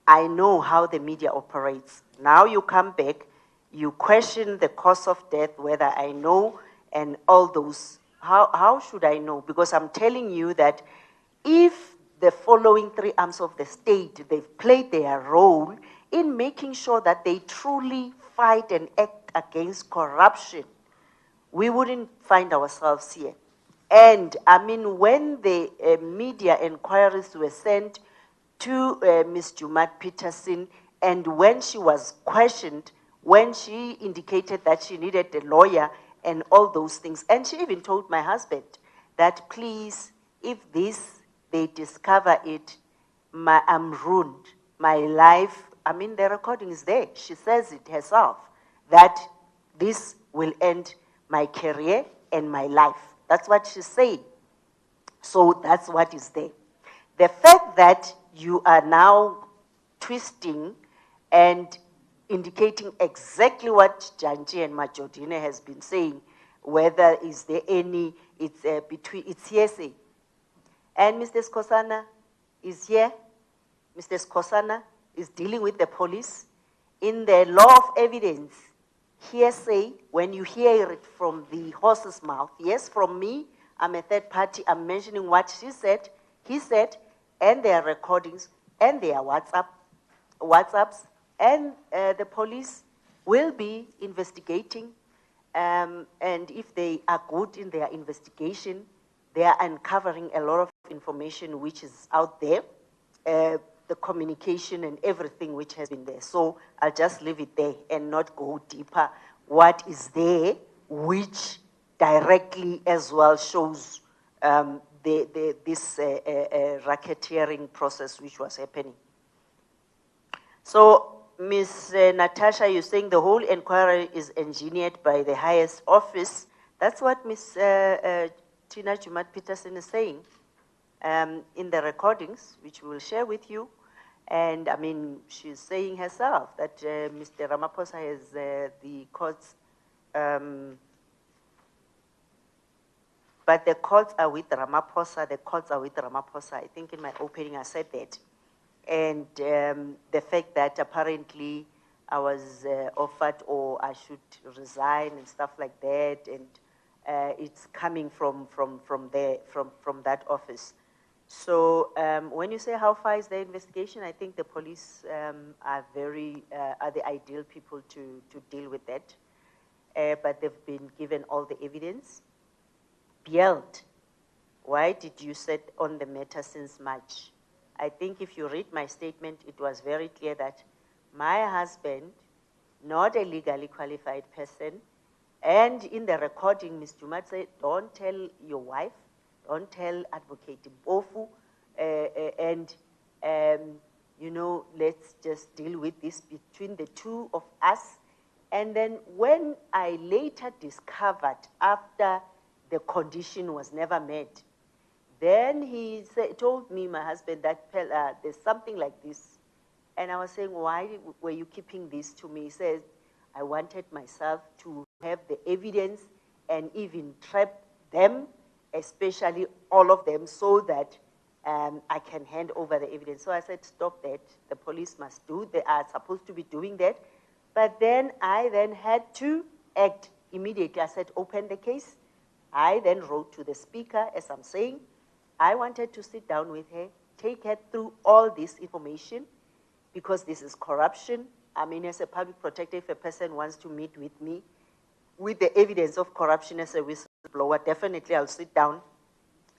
I know how the media operates. Now you come back, you question the cause of death, whether I know, and all those. How should I know? Because I'm telling you that if the following three arms of the state, they've played their role in making sure that they truly fight and act against corruption, we wouldn't find ourselves here. And I mean, when the media inquiries were sent to Ms. Jumat Peterson, and when she was questioned, when she indicated that she needed a lawyer and all those things, and she even told my husband that, please, if they discover it, I'm ruined. My life, I mean, the recording is there. She says it herself, that this will end my career and my life. That's what she's saying. So that's what is there. The fact that you are now twisting and indicating exactly what Janji and Majodine has been saying, whether is there any, it's hearsay. And Mr. Skosana is here. Mr. Skosana is dealing with the police. In the law of evidence, hearsay, when you hear it from the horse's mouth, yes, from me, I'm a third party, I'm mentioning what she said, he said, and their recordings, and their WhatsApps, and the police will be investigating, and if they are good in their investigation, they are uncovering a lot of information which is out there, the communication and everything which has been there. So I'll just leave it there and not go deeper. What is there, which directly as well shows this racketeering process which was happening. So, Ms. Natasha, you're saying the whole inquiry is engineered by the highest office. That's what Ms. Tina Jumat Peterson is saying in the recordings, which we will share with you. And I mean, she's saying herself that Mr. Ramaphosa has the courts, but the courts are with Ramaphosa, the courts are with Ramaphosa. I think in my opening I said that. And the fact that apparently I was offered or I should resign and stuff like that, and it's coming from that office. So when you say how far is the investigation, I think the police are the ideal people to deal with that. But they've been given all the evidence. Bielt, why did you sit on the matter since March? I think if you read my statement, it was very clear that my husband, not a legally qualified person, and in the recording, Ms. Jumat said, don't tell your wife, don't tell Advocate Mpofu, and you know, let's just deal with this between the two of us. And then when I later discovered, after the condition was never met, then he told me, my husband, that there's something like this. And I was saying, why were you keeping this to me? He says, I wanted myself to have the evidence and even trap them, especially all of them, so that I can hand over the evidence. So I said, stop that. The police must do, they are supposed to be doing that. But then I then had to act immediately. I said, open the case. I then wrote to the speaker, as I'm saying, I wanted to sit down with her, take her through all this information, because this is corruption. I mean, as a public protector, if a person wants to meet with me with the evidence of corruption as a whistleblower, definitely I'll sit down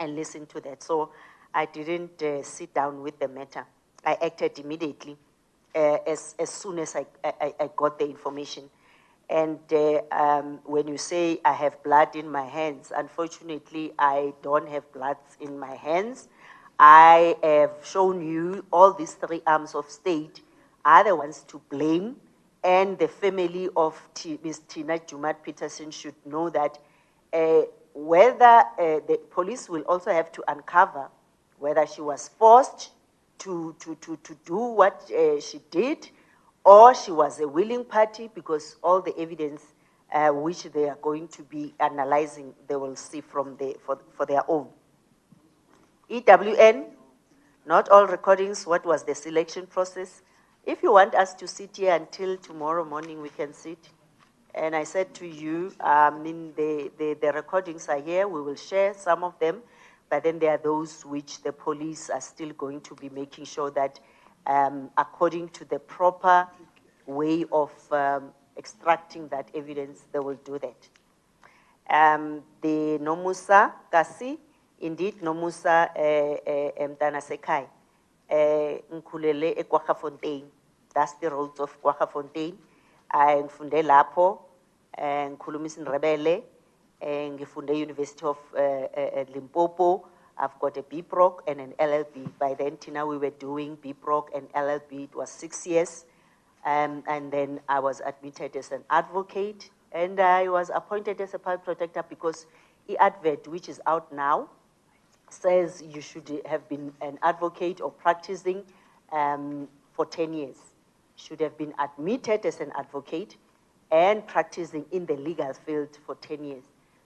and listen to that. So I didn't sit down with the matter. I acted immediately as soon as I got the information. And when you say I have blood in my hands, unfortunately, I don't have blood in my hands. I have shown you all these three arms of state are the ones to blame, and the family of Ms. Tina Jumat Peterson should know that whether the police will also have to uncover whether she was forced to do what she did, or she was a willing party, because all the evidence which they are going to be analyzing, they will see from for their own. EWN, not all recordings, what was the selection process? If you want us to sit here until tomorrow morning, we can sit. And I said to you, the recordings are here, we will share some of them, but then there are those which the police are still going to be making sure that according to the proper way of extracting that evidence, they will do that. The Nomusa Kasi, indeed, Nomusa Mtana Sekai, Nkulele e Kwaggafontein. That's the roads of Kwaggafontein. Ngifunde lapho, ngikhulumisa Ndebele, ngifunde University of Limpopo. I've got a BProc and an LLB. By then, Tina, we were doing BProc and LLB. It was 6 years. And then I was admitted as an advocate, and I was appointed as a public protector because e-advert, which is out now, says you should have been an advocate or practicing for 10 years. should have been admitted as an advocate and practicing in the legal field for 10 years.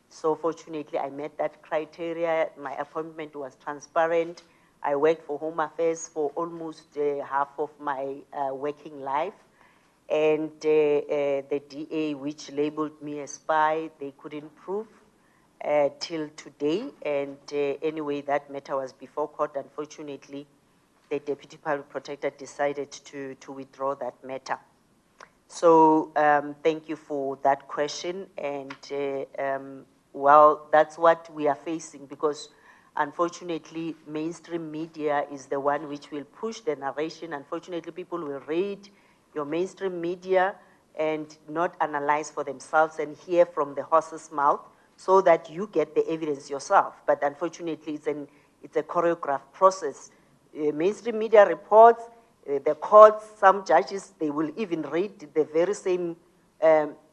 So fortunately, I met that criteria. My appointment was transparent. I worked for Home Affairs for almost half of my working life. And the DA, which labeled me a spy, they couldn't prove till today. And anyway, that matter was before court. Unfortunately, the Deputy Public Protector decided to withdraw that matter. So thank you for that question. And well, that's what we are facing, because unfortunately, mainstream media is the one which will push the narration. Unfortunately, people will read your mainstream media and not analyze for themselves and hear from the horse's mouth so that you get the evidence yourself. But unfortunately, it's a choreographed process. Mainstream media reports, the courts, some judges, they will even read the very same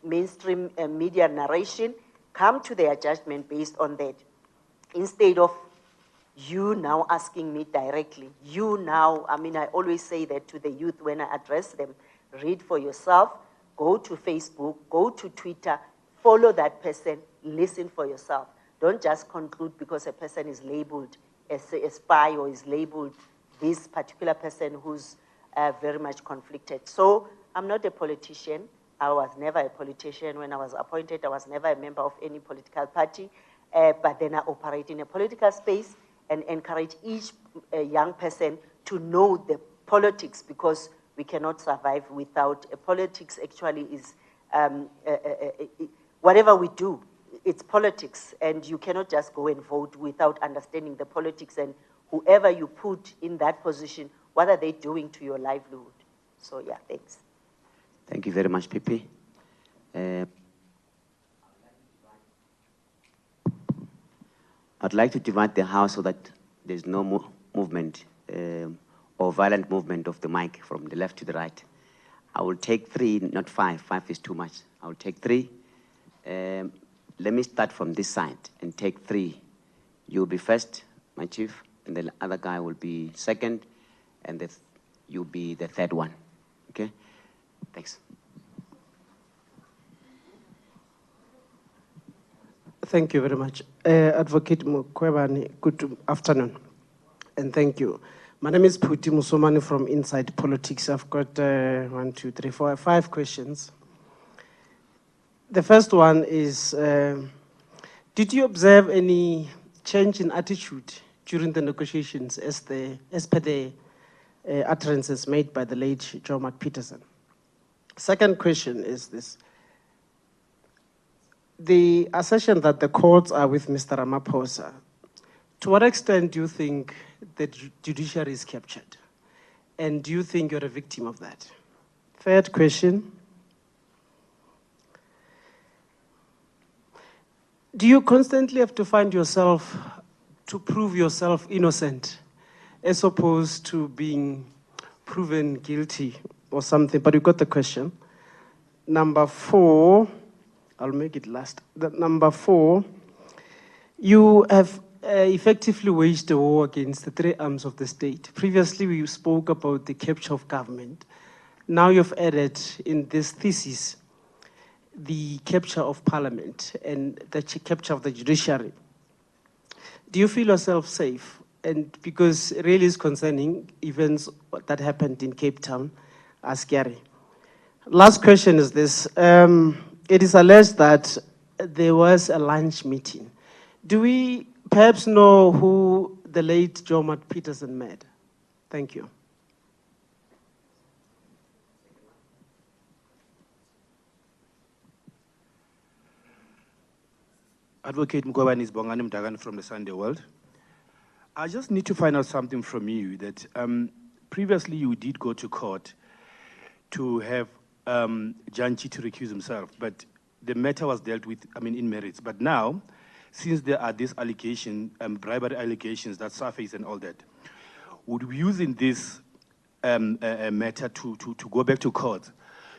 mainstream media narration, come to their judgment based on that. Instead of you now asking me directly, you now, I mean, I always say that to the youth when I address them, read for yourself, go to Facebook, go to Twitter, follow that person, listen for yourself. Don't just conclude because a person is labeled as a spy or is labeled this particular person who's very much conflicted. So I'm not a politician. I was never a politician. When I was appointed, I was never a member of any political party. But then I operate in a political space and encourage each young person to know the politics, because we cannot survive without politics. Actually is whatever we do, it's politics, and you cannot just go and vote without understanding the politics and whoever you put in that position, what are they doing to your livelihood? So yeah, thanks. Thank you very much, Pipi. I'd like to divide the House so that there's no movement or violent movement of the mic from the left to the right. I will take 3, not 5. 5 is too much. I will take 3. Let me start from this side and take 3. You'll be first, my chief, and the other guy will be second, and you'll be the third one. Okay? Thanks. Thank you very much. Advocate Mkhwebane, good afternoon, and thank you. My name is Puti Musomani from Inside Politics. I've got 1, 2, 3, 4, 5 questions. The first one is, did you observe any change in attitude during the negotiations as per the utterances made by the late Joe Peterson? Second question is this. The assertion that the courts are with Mr. Ramaphosa, to what extent do you think the judiciary is captured? And do you think you're a victim of that? Third question. Do you constantly have to find yourself to prove yourself innocent as opposed to being proven guilty or something? But you got the question. Number 4, I'll make it last. Number 4, you have effectively waged a war against the 3 arms of the state. Previously, we spoke about the capture of government. Now you've added in this thesis the capture of parliament and the capture of the judiciary. Do you feel yourself safe? And because it really is concerning, events that happened in Cape Town are scary. Last question is this. It is alleged that there was a lunch meeting. Do we perhaps know who the late Joe Peterson met? Thank you. Advocate Mkhwebane is Bongani Mdagan from the Sunday World. I just need to find out something from you that previously you did go to court to have Janchi to recuse himself, but the matter was dealt with, in merits. But now, since there are these allegations, bribery allegations that surface and all that, would we using this matter to go back to court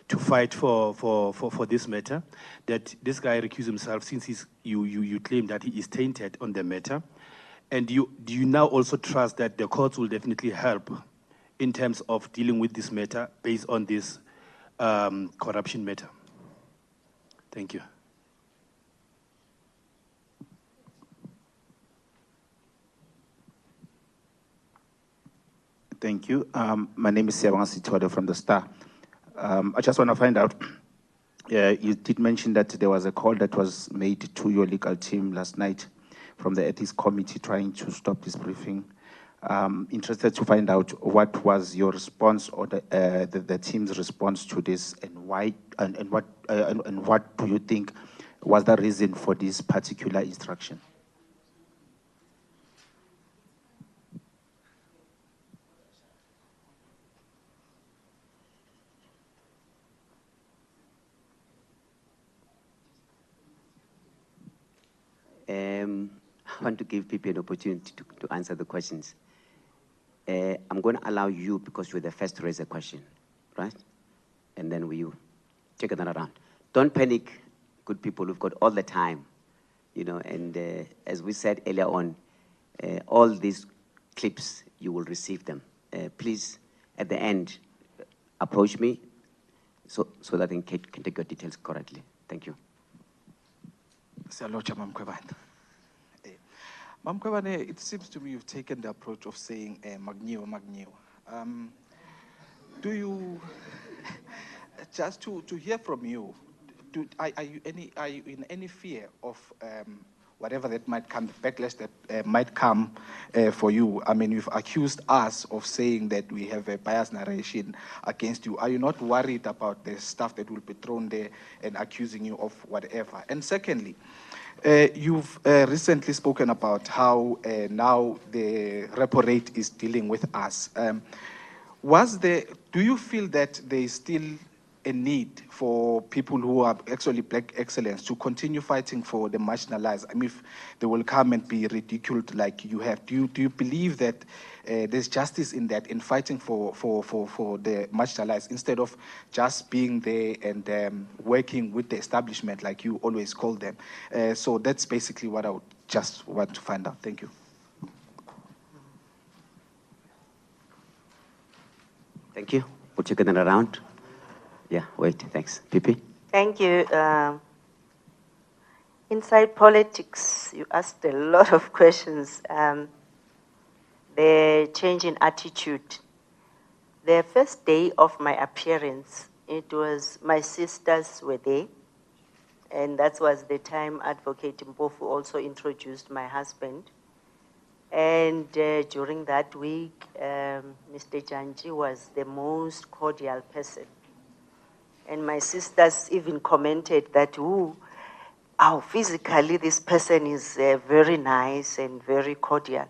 to fight for this matter, that this guy recused himself since you claim that he is tainted on the matter? And do you now also trust that the courts will definitely help in terms of dealing with this matter based on this corruption matter? Thank you. Thank you. My name is Siabanga Sitwado from the Star. I just want to find out, you did mention that there was a call that was made to your legal team last night from the Ethics Committee trying to stop this briefing. Interested to find out what was your response or the team's response to this, and why, and what do you think was the reason for this particular instruction? I want to give people an opportunity to answer the questions. I'm going to allow you, because you're the first to raise a question, right? And then we check that around. Don't panic, good people. We've got all the time, you know. And as we said earlier on, all these clips, you will receive them. Please, at the end, approach me so that I can take your details correctly. Thank you. Salocha Mkhwebane. Mkhwebane, it seems to me you've taken the approach of saying Magnio. Do you, just to hear from you, are you in any fear of whatever that might come, the backlash that might come for you? I mean, you've accused us of saying that we have a biased narration against you. Are you not worried about the stuff that will be thrown there and accusing you of whatever? And secondly, you've recently spoken about how now the repo rate is dealing with us. Do you feel that there is still a need for people who are actually black excellence to continue fighting for the marginalized? I mean, if they will come and be ridiculed like you have, do you believe that there's justice in that, in fighting for the marginalized, instead of just being there and working with the establishment like you always call them? So that's basically what I would just want to find out. Thank you. Thank you. We'll check that around. Yeah, wait, thanks. Pipi? Thank you. Inside politics, you asked a lot of questions. The change in attitude. The first day of my appearance, it was my sisters were there, and that was the time Advocate Mpofu also introduced my husband. And during that week, Mr. Janji was the most cordial person. And my sisters even commented that, physically this person is very nice and very cordial.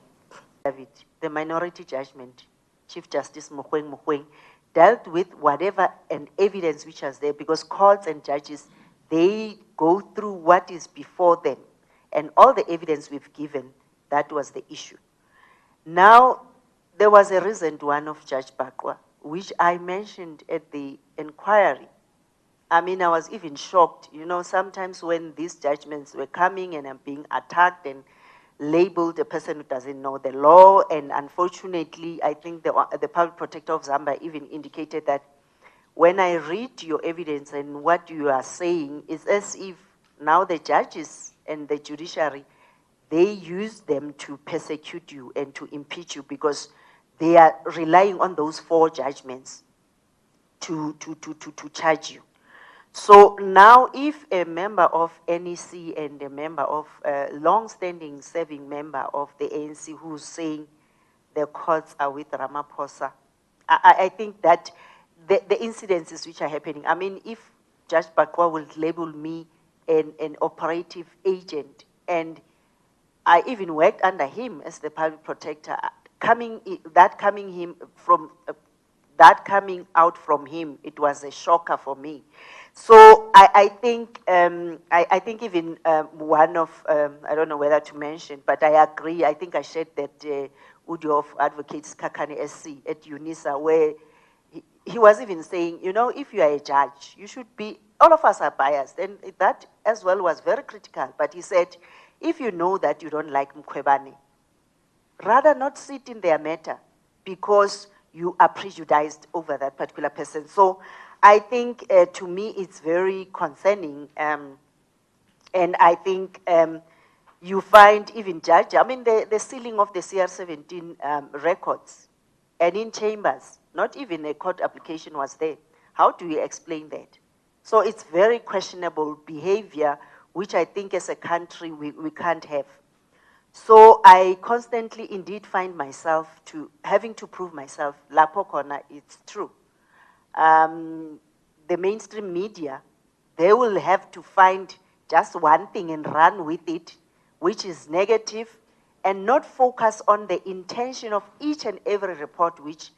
The minority judgment, Chief Justice Mkhwebane dealt with whatever and evidence which was there, because courts and judges, they go through what is before them. And all the evidence we've given, that was the issue. Now, there was a recent one of Judge Bakwa, which I mentioned at the inquiry. I mean, I was even shocked. You know, sometimes when these judgments were coming and I'm being attacked and labeled a person who doesn't know the law, and unfortunately, I think the Public Protector of Zambia even indicated that when I read your evidence and what you are saying, it's as if now the judges and the judiciary, they use them to persecute you and to impeach you, because they are relying on those 4 judgments to charge you. So now if a member of NEC and a member of long-standing serving member of the ANC who's saying the courts are with Ramaphosa, I think that the incidences which are happening, I mean, if Judge Bakwa will label me an operative agent, and I even worked under him as the public protector, coming out from him, it was a shocker for me. So I think even one of, I don't know whether to mention, but I agree, I think I shared that audio of Advocates Kakane SC at UNISA, where he was even saying, you know, if you are a judge, you should be, all of us are biased, and that as well was very critical. But he said, if you know that you don't like Mkhwebane, rather not sit in their matter, because you are prejudiced over that particular person. So I think to me it's very concerning, and I think you find even judge, I mean the sealing of the CR17 records, and in chambers, not even a court application was there. How do you explain that? So it's very questionable behavior, which I think as a country we can't have. So I constantly indeed find myself having to prove myself. Lapho khona, it's true. The mainstream media, they will have to find just one thing and run with it, which is negative, and not focus on the intention of each and every report which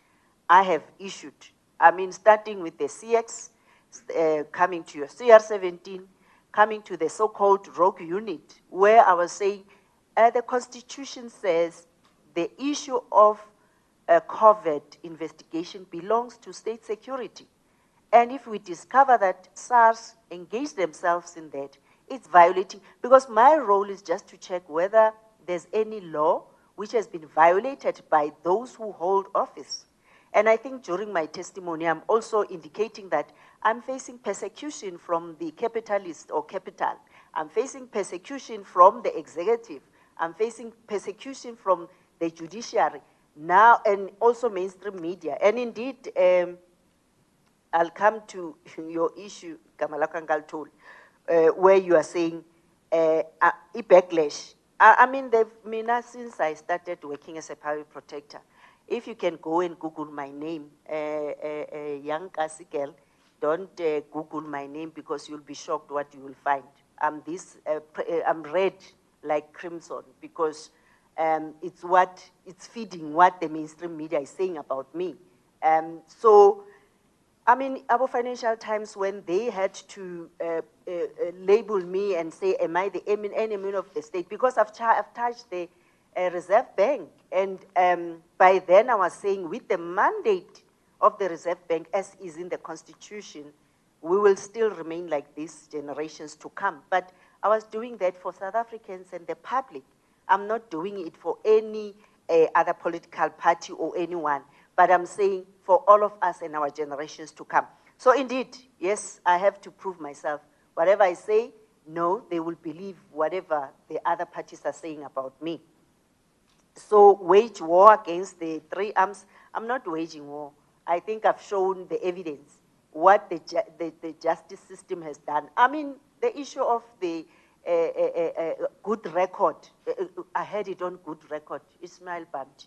I have issued. I mean, starting with the CX, coming to your CR17, coming to the so-called rogue unit, where I was saying, the Constitution says the issue of a covert investigation belongs to state security. And if we discover that SARS engaged themselves in that, it's violating, because my role is just to check whether there's any law which has been violated by those who hold office. And I think during my testimony, I'm also indicating that I'm facing persecution from the capitalist or capital. I'm facing persecution from the executive. I'm facing persecution from the judiciary now, and also mainstream media. And indeed, I'll come to your issue, Kamala Kangal told, where you are saying a backlash. I mean, since I started working as a public protector, if you can go and Google my name, young Kasi girl, don't Google my name, because you'll be shocked what you will find. I'm red like crimson, because it's feeding what the mainstream media is saying about me. So, I mean, our Financial Times, when they had to label me and say, am I the enemy of the state? Because I've touched the Reserve Bank. And by then I was saying, with the mandate of the Reserve Bank, as is in the Constitution, we will still remain like this generations to come. But I was doing that for South Africans and the public. I'm not doing it for any other political party or anyone, but I'm saying for all of us and our generations to come. So indeed, yes, I have to prove myself. Whatever I say, no, they will believe whatever the other parties are saying about me. So wage war against the three arms, I'm not waging war. I think I've shown the evidence, what the justice system has done. I mean, the issue of the good record, I had it on good record, Ismail Band.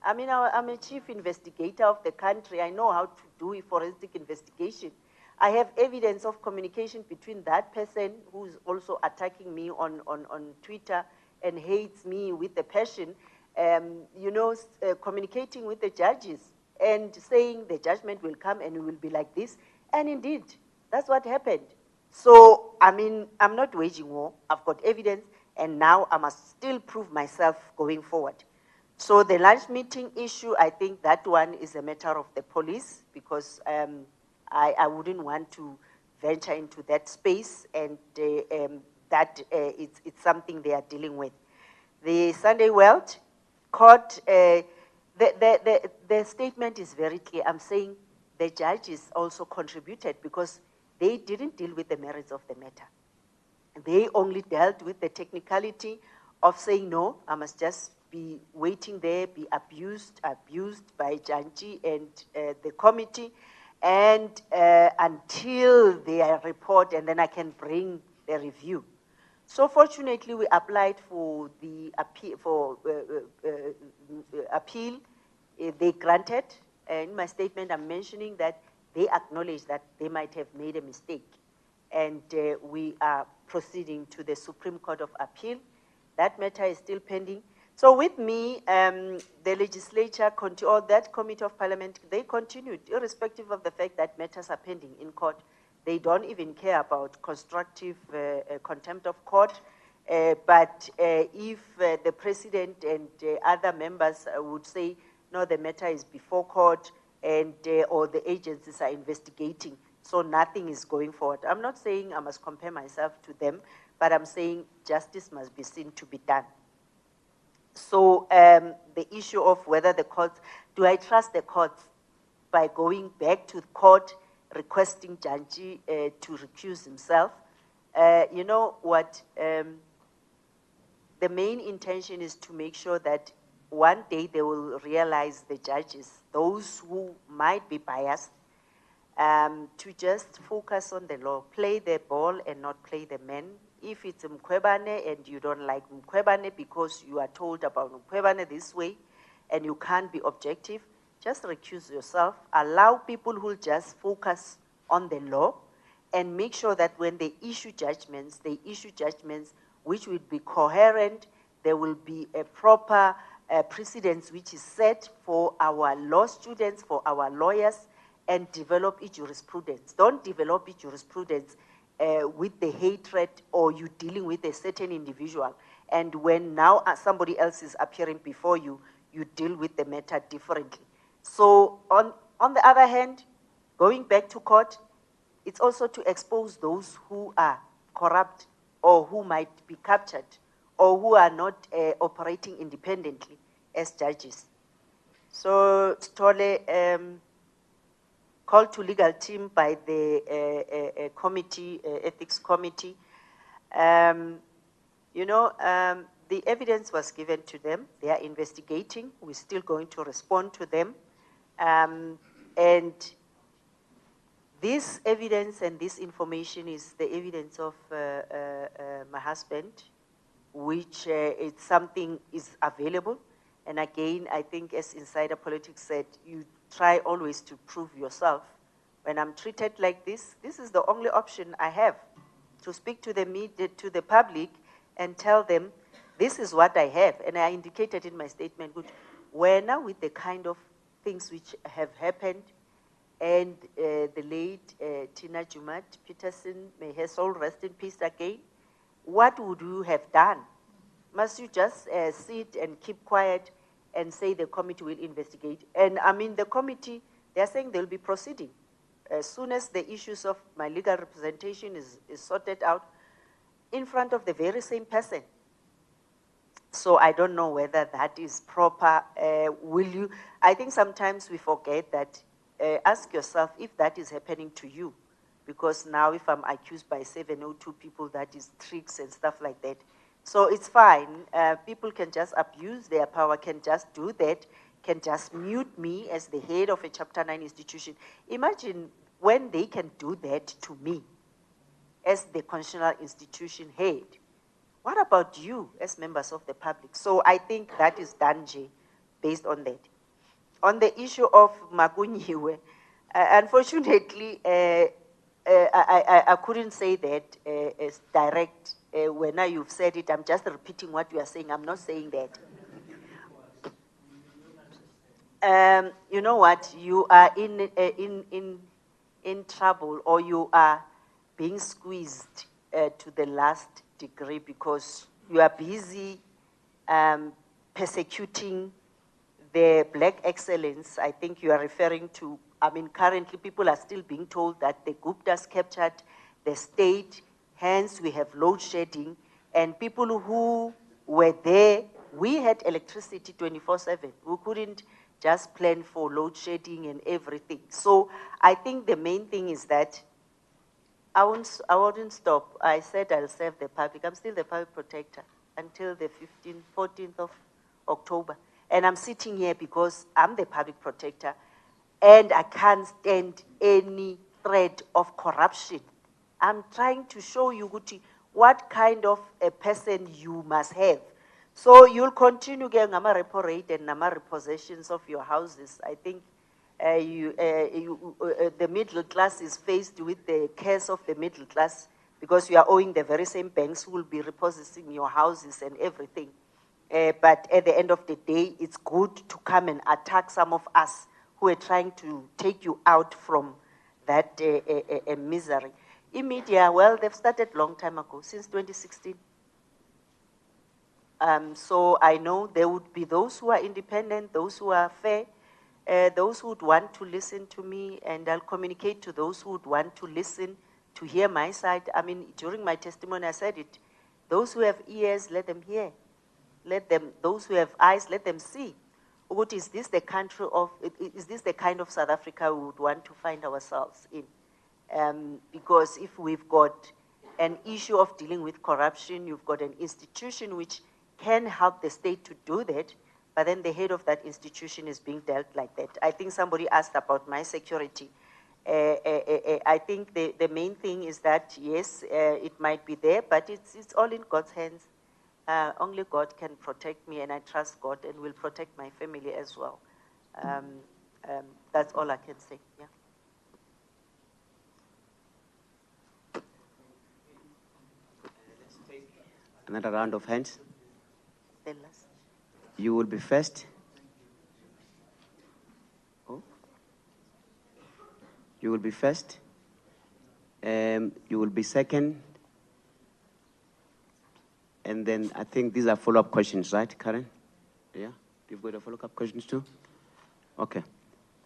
I mean, I'm a chief investigator of the country. I know how to do a forensic investigation. I have evidence of communication between that person who's also attacking me on Twitter and hates me with a passion, communicating with the judges and saying the judgment will come and it will be like this. And indeed, that's what happened. So, I mean, I'm not waging war. I've got evidence, and now I must still prove myself going forward. So the lunch meeting issue, I think that one is a matter of the police, because I wouldn't want to venture into that space, and it's something they are dealing with. The Sunday World Court, the statement is very clear. I'm saying the judges also contributed, because they didn't deal with the merits of the matter. They only dealt with the technicality of saying, no, I must just be waiting there, be abused by Janji and the committee, and until their report, and then I can bring the review. So fortunately, we applied for the appeal. They granted. In my statement, I'm mentioning that they acknowledge that they might have made a mistake, and we are proceeding to the Supreme Court of Appeal. That matter is still pending. So with me, the legislature, or that committee of parliament, they continued, irrespective of the fact that matters are pending in court. They don't even care about constructive contempt of court. But if the president and other members would say, no, the matter is before court, and or the agencies are investigating, so nothing is going forward. I'm not saying I must compare myself to them, but I'm saying justice must be seen to be done. So the issue of whether the courts, Do I trust the courts by going back to the court, requesting Janji to recuse himself? You know what? The main intention is to make sure that one day they will realize, the judges, those who might be biased, to just focus on the law, play the ball and not play the man. If it's Mkhwebane and you don't like Mkhwebane because you are told about Mkhwebane this way and you can't be objective, just recuse yourself. Allow people who just focus on the law and make sure that when they issue judgments which will be coherent. There will be a proper precedence which is set for our law students, for our lawyers, and develop a jurisprudence. Don't develop a jurisprudence with the hatred or you dealing with a certain individual. And when now somebody else is appearing before you, you deal with the matter differently. So on the other hand, going back to court, it's also to expose those who are corrupt or who might be captured or who are not operating independently as judges. So Stole, call to legal team by the committee, ethics committee. You know, the evidence was given to them. They are investigating. We're still going to respond to them. And this evidence and this information is the evidence of my husband, which it's something is available. And again, I think as Insider Politics said, you try always to prove yourself. When I'm treated like this is the only option I have, to speak to the media, to the public, and tell them, this is what I have. And I indicated in my statement, we're now with the kind of things which have happened, and the late Tina Jumat Peterson, may her soul rest in peace again. What would you have done? Must you just sit and keep quiet and say the committee will investigate? And I mean, the committee, they're saying they'll be proceeding. As soon as the issues of my legal representation is sorted out in front of the very same person. So I don't know whether that is proper. Will you? I think sometimes we forget that. Ask yourself if that is happening to you. Because now if I'm accused by 702 people, that is tricks and stuff like that. So it's fine. People can just abuse their power, can just do that, can just mute me as the head of a Chapter 9 institution. Imagine when they can do that to me as the constitutional institution head. What about you as members of the public? So I think that is danger based on that. On the issue of Magunyiwe, unfortunately, I couldn't say that as direct. When now you've said it, I'm just repeating what you are saying. I'm not saying that. You know what? You are in trouble, or you are being squeezed to the last degree because you are busy persecuting the black excellence. I think you are referring to, I mean, currently people are still being told that the Guptas captured the state, hence we have load shedding, and people who were there, we had electricity 24/7. We couldn't just plan for load shedding and everything. So I think the main thing is that I wouldn't stop. I said I'll serve the public. I'm still the public protector until the 14th of October. And I'm sitting here because I'm the public protector and I can't stand any threat of corruption. I'm trying to show you, Guti, what kind of a person you must have. So you'll continue getting nama repo rate and nama repossessions of your houses. I think the middle class is faced with the curse of the middle class because you are owing the very same banks who will be repossessing your houses and everything. But at the end of the day, it's good to come and attack some of us who are trying to take you out from that misery. In media, well, they've started a long time ago, since 2016. So I know there would be those who are independent, those who are fair, those who would want to listen to me, and I'll communicate to those who would want to listen, to hear my side. I mean, during my testimony, I said it. Those who have ears, let them hear. Let them, those who have eyes, let them see. What is this the country of? Is this the kind of South Africa we would want to find ourselves in? Because if we've got an issue of dealing with corruption, you've got an institution which can help the state to do that, but then the head of that institution is being dealt like that. I think somebody asked about my security. I think the main thing is that, yes, it might be there, but it's all in God's hands. Only God can protect me, and I trust God and will protect my family as well. That's all I can say, yeah. Another round of hands. Then last. You will be first. Oh. You will be first. You will be second. And then I think these are follow-up questions, right, Karen? Yeah? You've got a follow-up questions too? Okay.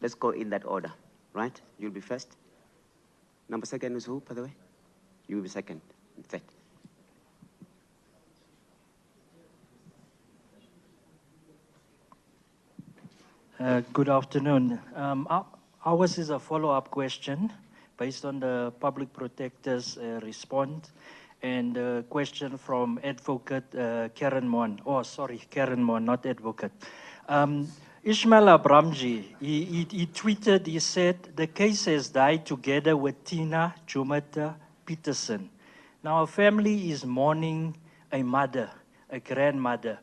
Let's go in that order, right? You'll be first. Number second is who, by the way? You will be second. Third. Good afternoon. Ours is a follow-up question based on the Public Protector's response and a question from Advocate Karen Mon. Oh, sorry, Karen Mon, not Advocate. Ishmael Abramji, he tweeted, he said, the case has died together with Tina Jumata Peterson. Now, a family is mourning a mother, a grandmother.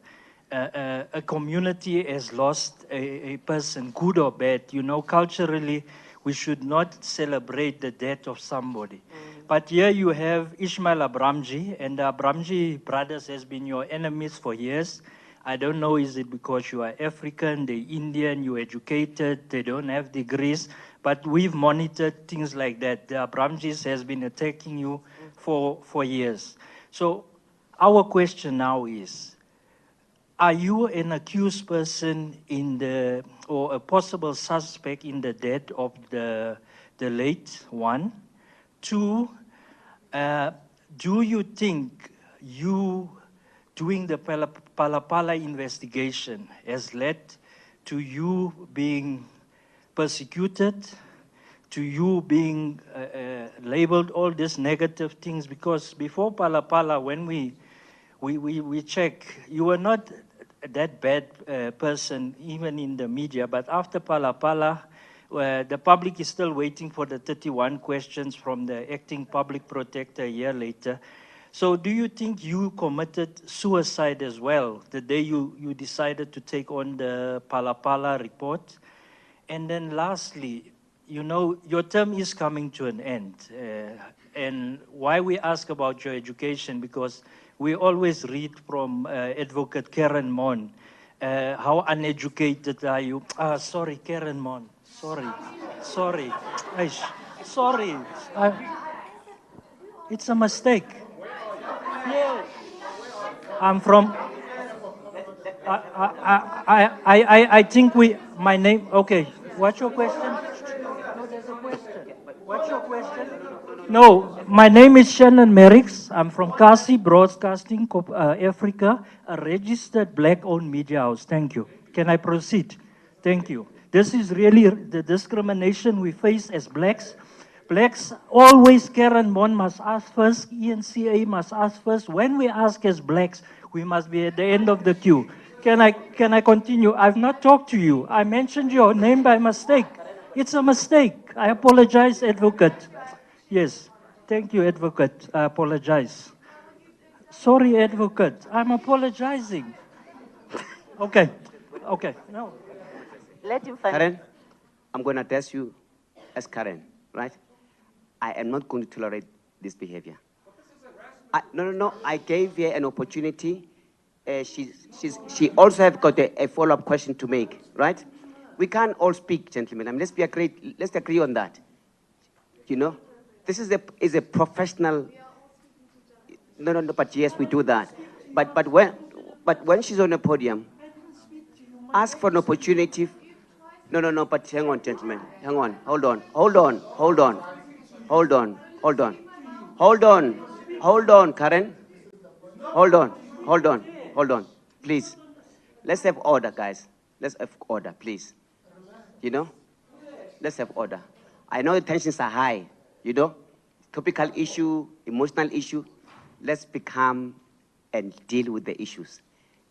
A community has lost a person, good or bad. You know, culturally, we should not celebrate the death of somebody. But here you have Ishmael Abramji, and the Abramji brothers has been your enemies for years. I don't know, is it because you are African, they're Indian, you're educated, they don't have degrees, but we've monitored things like that. The Abramjis has been attacking you for years. So our question now is, are you an accused person in the, or a possible suspect in the death of the late one? Two, do you think you doing the Palapala investigation has led to you being persecuted, to you being labeled all these negative things? Because before Palapala, when we check, you were not that bad person, even in the media, but after Palapala, the public is still waiting for the 31 questions from the acting public protector a year later. So do you think you committed suicide as well, the day you decided to take on the Palapala report? And then lastly, you know, your term is coming to an end. And why we ask about your education, because we always read from Advocate Karen Mon, how uneducated are you? Sorry, Karen Mon, sorry. Aish, sorry. It's a mistake. Yes. I'm from, I think my name, okay. What's your question? No, there's a question. What's your question? No, my name is Shannon Merricks. I'm from Kasi Broadcasting Africa, a registered black-owned media house. Thank you. Can I proceed? Thank you. This is really the discrimination we face as blacks. Blacks always, Karen Mon must ask first, ENCA must ask first. When we ask as blacks, we must be at the end of the queue. Can I continue? I've not talked to you. I mentioned your name by mistake. It's a mistake. I apologize, Advocate. Yes. Thank you, Advocate. I apologize. Sorry, Advocate. I'm apologizing. Okay. No. Let him finish. Karen, I'm going to address you as Karen, right? I am not going to tolerate this behavior. No. I gave her an opportunity. She also have got a follow-up question to make, right? We can't all speak, gentlemen. I mean, let's agree on that. You know, this is a professional. No. But yes, we do that. But when she's on the podium, ask for an opportunity. No. But hang on, gentlemen. Hang on. Hold on, Karen. Hold on. Please. Let's have order, guys. Let's have order, please. You know? Let's have order. I know the tensions are high, you know? Topical issue, emotional issue. Let's become and deal with the issues.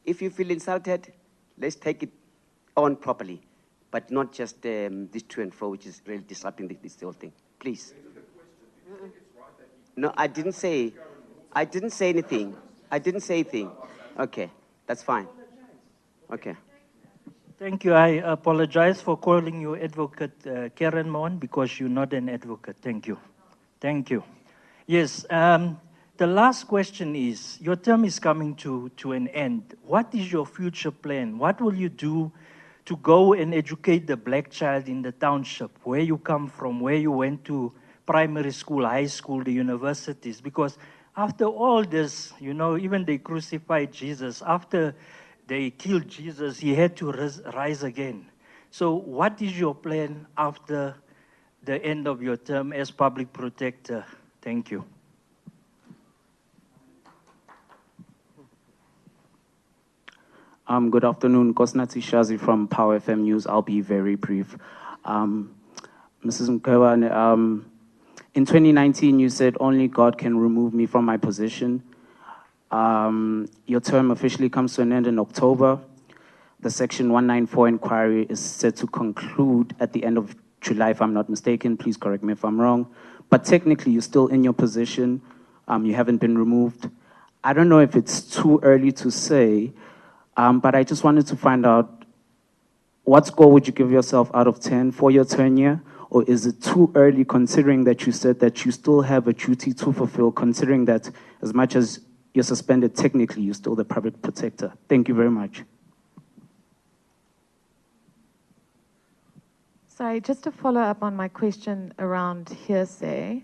If you feel insulted, let's take it on properly, but not just this to and fro, which is really disrupting this whole thing. Please. No, I didn't say anything. I didn't say anything. Okay, that's fine. Okay. Thank you. I apologize for calling you Advocate Karen Mon because you're not an advocate. Thank you. Thank you. Yes, the last question is, your term is coming to an end. What is your future plan? What will you do to go and educate the black child in the township, where you come from, where you went to primary school, high school, the universities? Because after all this, you know, even they crucified Jesus. After they killed Jesus, he had to rise again. So what is your plan after the end of your term as public protector? Thank you. Good afternoon, Kosnati Shazi from Power FM News. I'll be very brief. Mrs. Mkhwebane, in 2019, you said only God can remove me from my position. Your term officially comes to an end in October. The Section 194 inquiry is set to conclude at the end of July, if I'm not mistaken. Please correct me if I'm wrong. But technically, you're still in your position. You haven't been removed. I don't know if it's too early to say, but I just wanted to find out, what score would you give yourself out of 10 for your tenure? Or is it too early, considering that you said that you still have a duty to fulfill, considering that as much as you're suspended, technically you're still the public protector? Thank you very much. Sorry, just to follow up on my question around hearsay.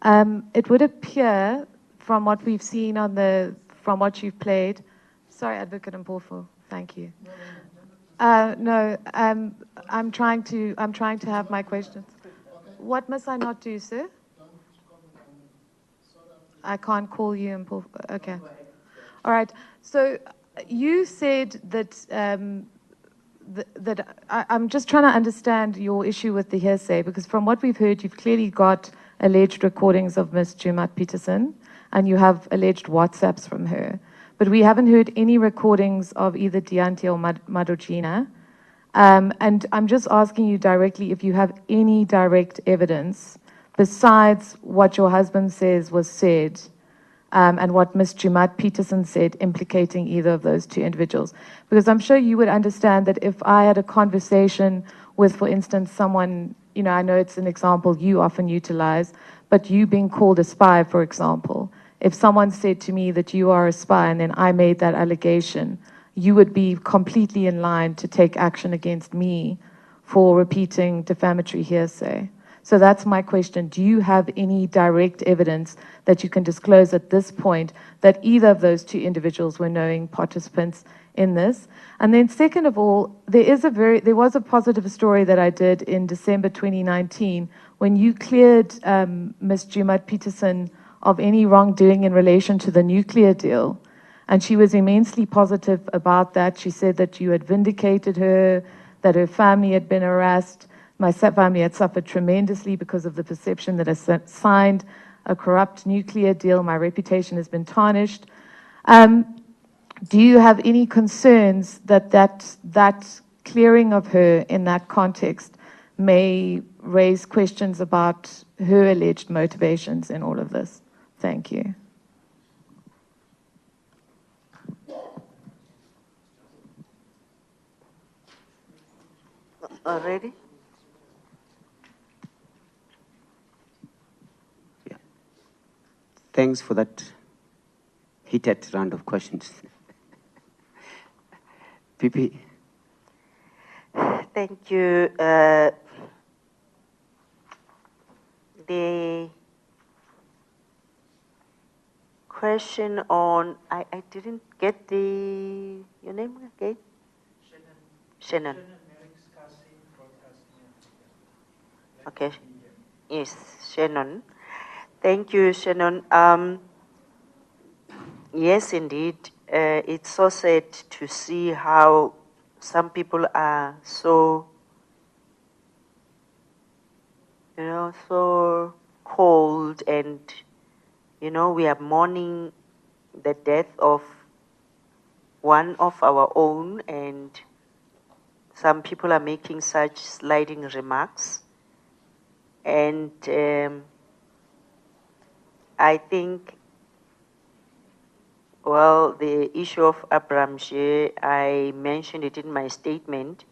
It would appear from what we've seen from what you've played. Sorry, Advocate Mpofu, thank you. No, I'm trying to have my questions. What must I not do, sir? I can't call you Mpofu. Okay. All right. So you said that I'm just trying to understand your issue with the hearsay, because from what we've heard, you've clearly got alleged recordings of Ms. Jumat Peterson, and you have alleged WhatsApps from her. But we haven't heard any recordings of either Dianti or Madogina. And I'm just asking you directly if you have any direct evidence besides what your husband says was said, and what Ms. Jumat Peterson said implicating either of those two individuals. Because I'm sure you would understand that if I had a conversation with, for instance, someone, you know, I know it's an example you often utilize, but you being called a spy, for example, if someone said to me that you are a spy and then I made that allegation, you would be completely in line to take action against me for repeating defamatory hearsay. So that's my question. Do you have any direct evidence that you can disclose at this point that either of those two individuals were knowing participants in this? And then second of all, there was a positive story that I did in December 2019 when you cleared Ms. Jumat Peterson of any wrongdoing in relation to the nuclear deal. And she was immensely positive about that. She said that you had vindicated her, that her family had been harassed. My family had suffered tremendously because of the perception that I signed a corrupt nuclear deal. My reputation has been tarnished. Do you have any concerns that clearing of her in that context may raise questions about her alleged motivations in all of this? Thank you. Already? Yeah. Thanks for that heated round of questions. PP. Thank you. The question on, I didn't get your name again? Shannon. Okay. Yes, Shannon. Thank you, Shannon. Yes, indeed. It's so sad to see how some people are so, so cold, and, we are mourning the death of one of our own, and some people are making such sliding remarks. And I think, well, the issue of Abraham Shea, I mentioned it in my statement,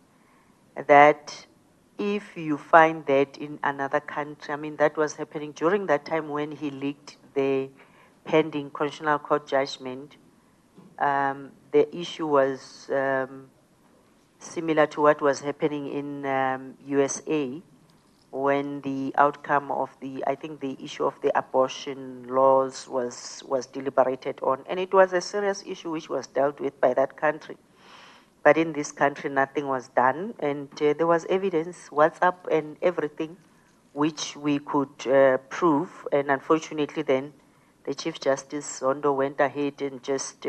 that if you find that in another country, I mean, that was happening during that time when he leaked the pending Constitutional Court judgment. The issue was similar to what was happening in USA, when the outcome of I think the issue of the abortion laws was deliberated on. And it was a serious issue which was dealt with by that country. But in this country, nothing was done. And there was evidence, WhatsApp and everything, which we could prove. And unfortunately then, the Chief Justice Zondo went ahead and just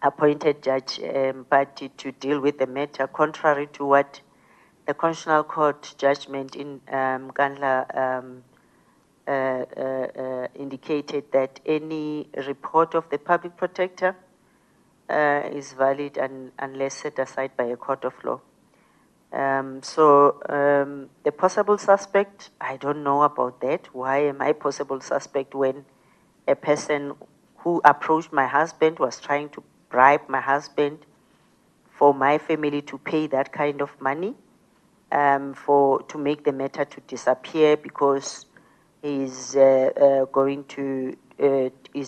appointed Judge Mpati to deal with the matter, contrary to what the Constitutional Court judgment in Kandla indicated, that any report of the Public Protector is valid unless set aside by a court of law. The possible suspect, I don't know about that. Why am I possible suspect when a person who approached my husband was trying to bribe my husband for my family to pay that kind of money? To make the matter to disappear because he's is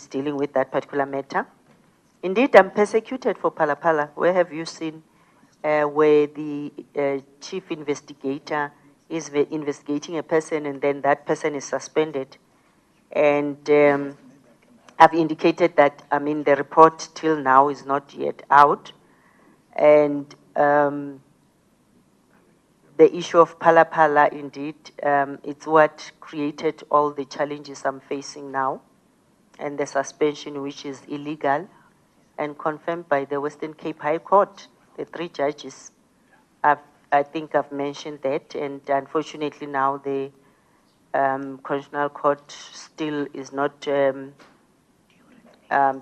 dealing with that particular matter. Indeed, I'm persecuted for Palapala. Where have you seen where the chief investigator is investigating a person and then that person is suspended? And I've indicated that, I mean, the report till now is not yet out. And the issue of Palapala, indeed, it's what created all the challenges I'm facing now, and the suspension, which is illegal and confirmed by the Western Cape High Court, the 3 judges. I think I've mentioned that, and unfortunately now the Constitutional Court still is not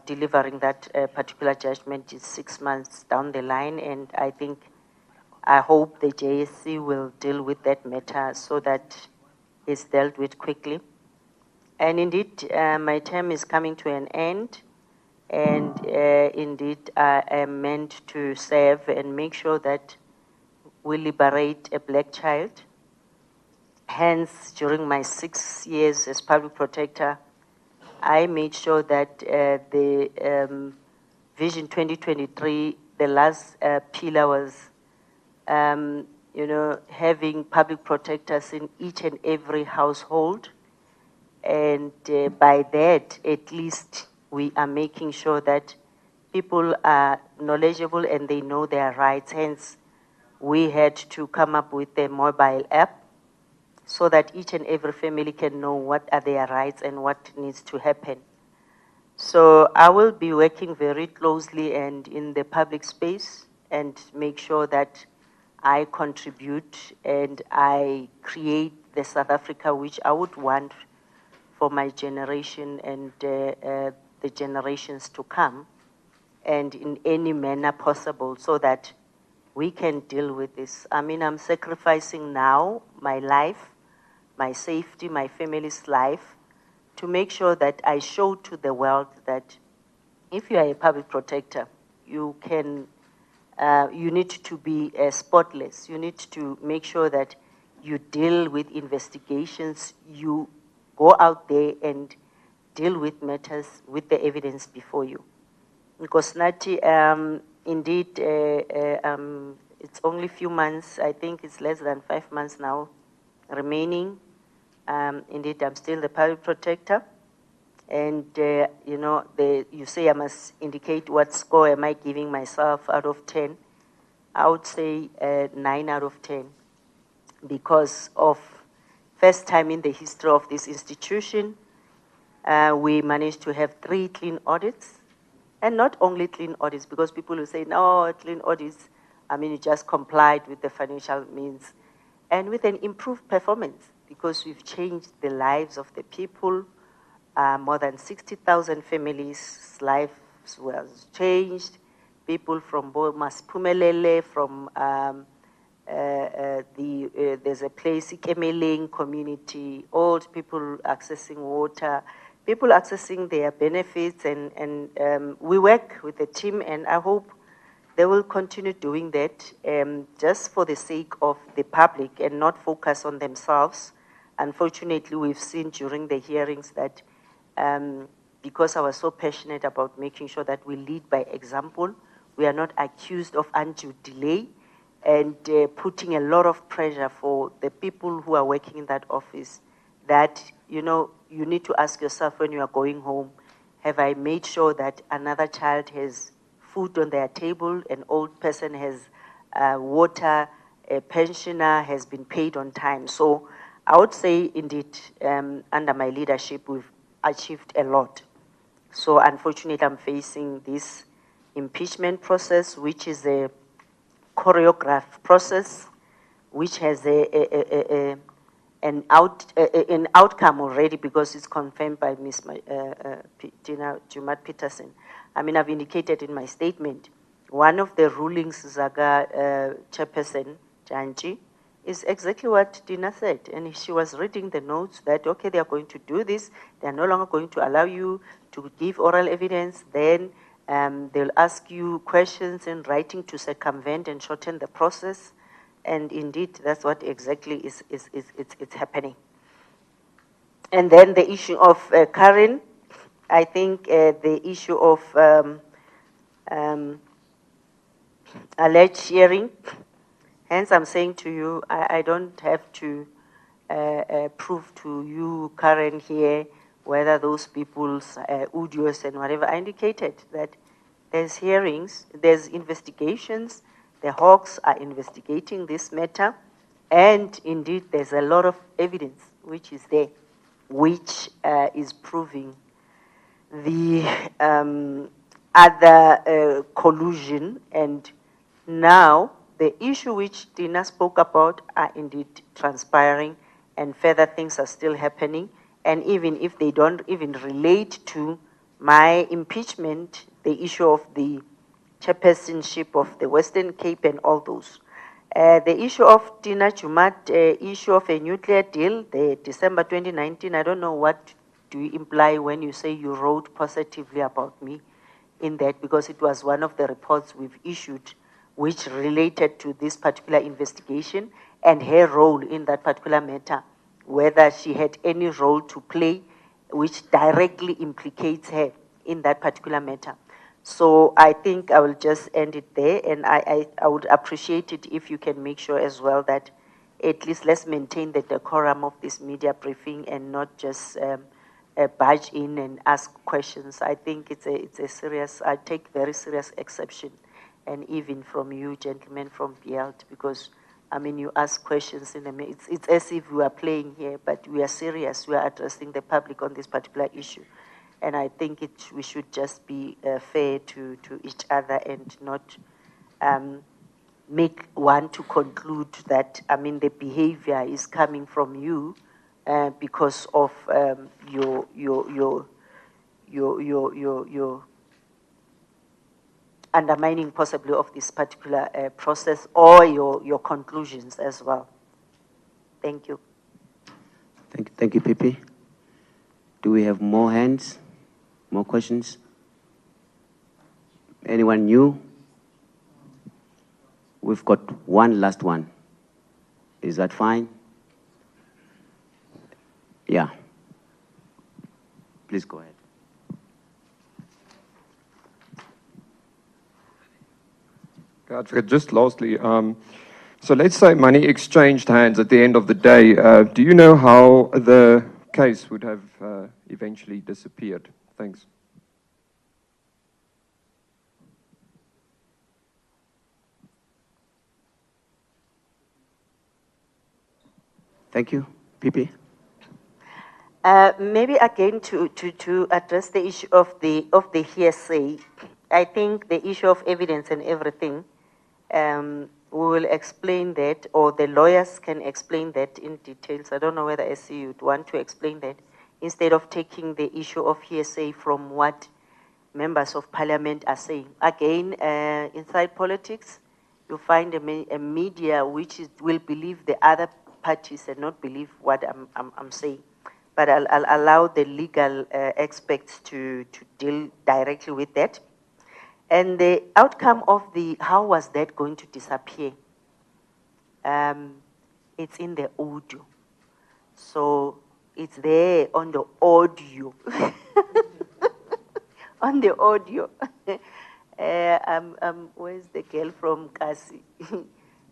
delivering that particular judgment. It's 6 months down the line, and I hope the JSC will deal with that matter so that it's dealt with quickly. And indeed, my term is coming to an end, and indeed, I am meant to serve and make sure that we liberate a black child. Hence, during my 6 years as public protector, I made sure that the Vision 2023, the last pillar was having public protectors in each and every household. And by that, at least, we are making sure that people are knowledgeable and they know their rights. Hence, we had to come up with a mobile app so that each and every family can know what are their rights and what needs to happen. So I will be working very closely and in the public space and make sure that I contribute and I create the South Africa which I would want for my generation and the generations to come, and in any manner possible, so that we can deal with this. I mean, I'm sacrificing now my life, my safety, my family's life, to make sure that I show to the world that if you are a public protector, you can, you need to be spotless. You need to make sure that you deal with investigations, you go out there and deal with matters with the evidence before you. Because Nati, indeed, it's only a few months, I think it's less than 5 months now remaining. Indeed, I'm still the public protector. And, you say I must indicate what score am I giving myself out of 10. I would say 9 out of 10, because of first time in the history of this institution, we managed to have 3 clean audits. And not only clean audits, because people will say, no, clean audits I mean, you just complied with the financial means and with an improved performance because we've changed the lives of the people. More than 60,000 families' lives was changed. People from Maspumelele, from there's a place, Ikemeling community, old people accessing water, people accessing their benefits, and we work with the team, and I hope they will continue doing that just for the sake of the public and not focus on themselves. Unfortunately, we've seen during the hearings that because I was so passionate about making sure that we lead by example, we are not accused of undue delay and putting a lot of pressure for the people who are working in that office that, you know, you need to ask yourself when you are going home, have I made sure that another child has food on their table, an old person has water, a pensioner has been paid on time. So I would say indeed, under my leadership, we've achieved a lot. So unfortunately, I'm facing this impeachment process, which is a choreographed process, which has an outcome already because it's confirmed by Ms. Tina Jumat-Peterson. I mean, I've indicated in my statement, one of the rulings, Zaga Chairperson, Janji, is exactly what Dina said. And she was reading the notes that, okay, they are going to do this. They are no longer going to allow you to give oral evidence. Then they'll ask you questions in writing to circumvent and shorten the process. And indeed, that's what exactly is happening. And then the issue of Karen, I think the issue of alleged sharing. Hence, I'm saying to you, I don't have to prove to you, Karen, here, whether those people's audios and whatever. I indicated that there's hearings, there's investigations, the Hawks are investigating this matter, and indeed, there's a lot of evidence which is there, which is proving the other collusion. And now, the issue which Dina spoke about are indeed transpiring, and further things are still happening. And even if they don't even relate to my impeachment, the issue of the chairpersonship of the Western Cape and all those. The issue of Tina Jumat, issue of a nuclear deal, the December 2019, I don't know what do you imply when you say you wrote positively about me in that, because it was one of the reports we've issued which related to this particular investigation and her role in that particular matter, whether she had any role to play which directly implicates her in that particular matter. So I think I will just end it there, and I would appreciate it if you can make sure as well that at least let's maintain the decorum of this media briefing and not just barge in and ask questions. I think it's a serious, I take very serious exception, and even from you, gentlemen from BLT, because I mean, you ask questions in the, it's as if we are playing here, but we are serious. We are addressing the public on this particular issue. And I think we should just be fair to each other and not make one to conclude that, I mean, the behavior is coming from you because of your undermining possibly of this particular process or your conclusions as well. Thank you. Thank you, Pipi. Do we have more hands? More questions? Anyone new? We've got one last one. Is that fine? Yeah. Please go ahead. Advocate, just lastly, so let's say money exchanged hands at the end of the day. Do you know how the case would have eventually disappeared? Thanks. Thank you. Pipi? Maybe again to address the issue of the hearsay. I think the issue of evidence and everything, We will explain that, or the lawyers can explain that in details. I don't know whether SC would want to explain that, instead of taking the issue of hearsay from what members of parliament are saying. Again, inside politics, you find a media which will believe the other parties and not believe what I'm saying. But I'll allow the legal experts to deal directly with that. And the outcome of how was that going to disappear? It's in the audio. So it's there on the audio. On the audio. Where's the girl from Kasi?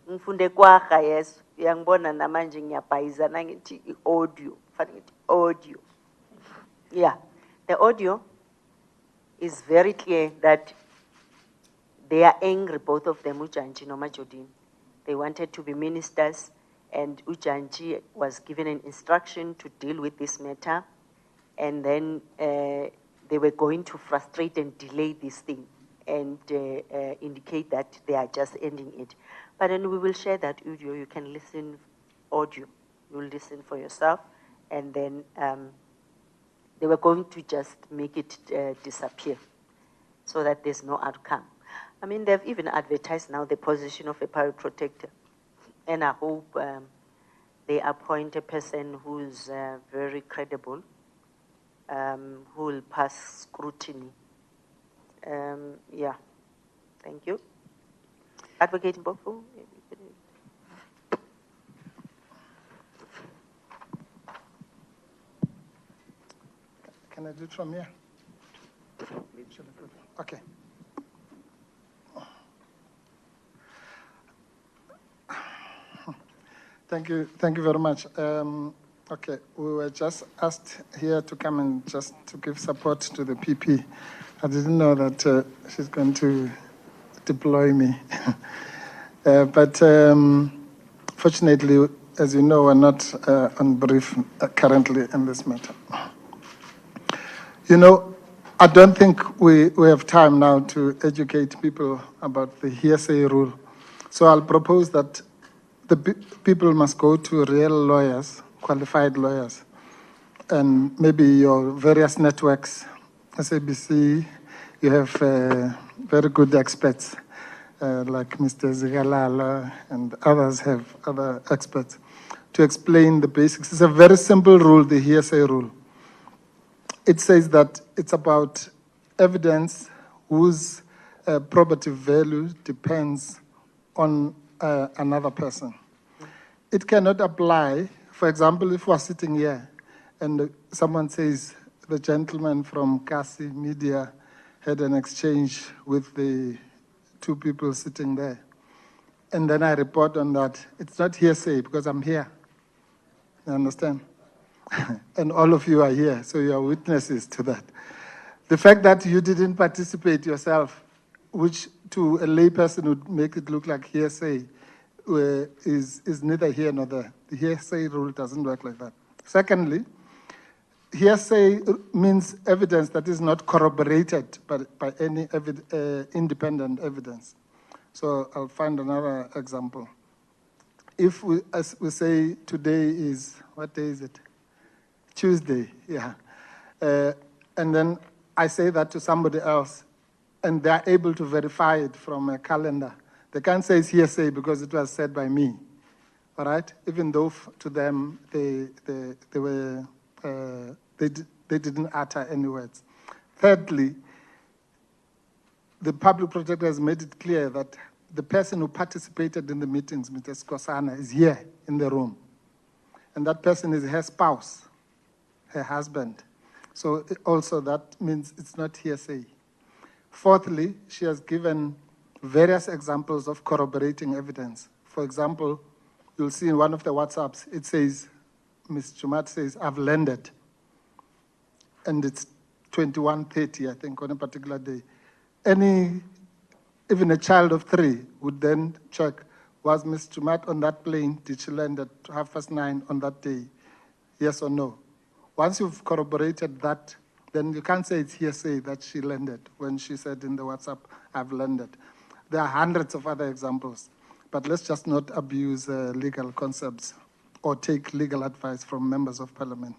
Ngifunde kwaga yes, uyangibona namanje ngiyabhayizana ngithi audio, fanele audio. Yeah, the audio is very clear that they are angry, both of them, Ujanji and Majodin. They wanted to be ministers, and Ujanji was given an instruction to deal with this matter, and then they were going to frustrate and delay this thing and indicate that they are just ending it. But then we will share that audio. You can listen audio. You will listen for yourself, and then they were going to just make it disappear so that there's no outcome. I mean, they've even advertised now the position of a public protector. And I hope they appoint a person who's very credible, who will pass scrutiny. Yeah, thank you. Advocate Mbofu. Can I do it from here? Okay. Thank you very much. Okay, we were just asked here to come and just to give support to the PP. I didn't know that she's going to deploy me. But fortunately, as you know, we're not on brief currently in this matter. You know, I don't think we have time now to educate people about the hearsay rule. So I'll propose that the people must go to real lawyers, qualified lawyers, and maybe your various networks, SABC, you have very good experts like Mr. Zigalala and others have other experts to explain the basics. It's a very simple rule, the hearsay rule. It says that it's about evidence whose probative value depends on another person. It cannot apply, for example, if we're sitting here and someone says the gentleman from Kasi Media had an exchange with the two people sitting there, and then I report on that, it's not hearsay because I'm here. You understand? And all of you are here, so you are witnesses to that. The fact that you didn't participate yourself, which to a layperson would make it look like hearsay, is neither here nor there. The hearsay rule doesn't work like that. Secondly, hearsay means evidence that is not corroborated by any independent evidence. So I'll find another example. If we, as we say today is, what day is it? Tuesday, yeah. And then I say that to somebody else, and they're able to verify it from a calendar. They can't say it's hearsay because it was said by me, all right? Even though to them they didn't utter any words. Thirdly, the public protector has made it clear that the person who participated in the meetings, Mr. Skosana, is here in the room. And that person is her spouse, her husband. So also that means it's not hearsay. Fourthly, she has given various examples of corroborating evidence. For example, you'll see in one of the WhatsApps, it says, Ms. Chumat says, I've landed. And it's 21:30, I think, on a particular day. Even a child of 3 would then check, was Ms. Chumat on that plane? Did she land at 9:30 on that day? Yes or no? Once you've corroborated that, then you can't say it's hearsay that she landed when she said in the WhatsApp, I've landed. There are hundreds of other examples, but let's just not abuse legal concepts or take legal advice from members of parliament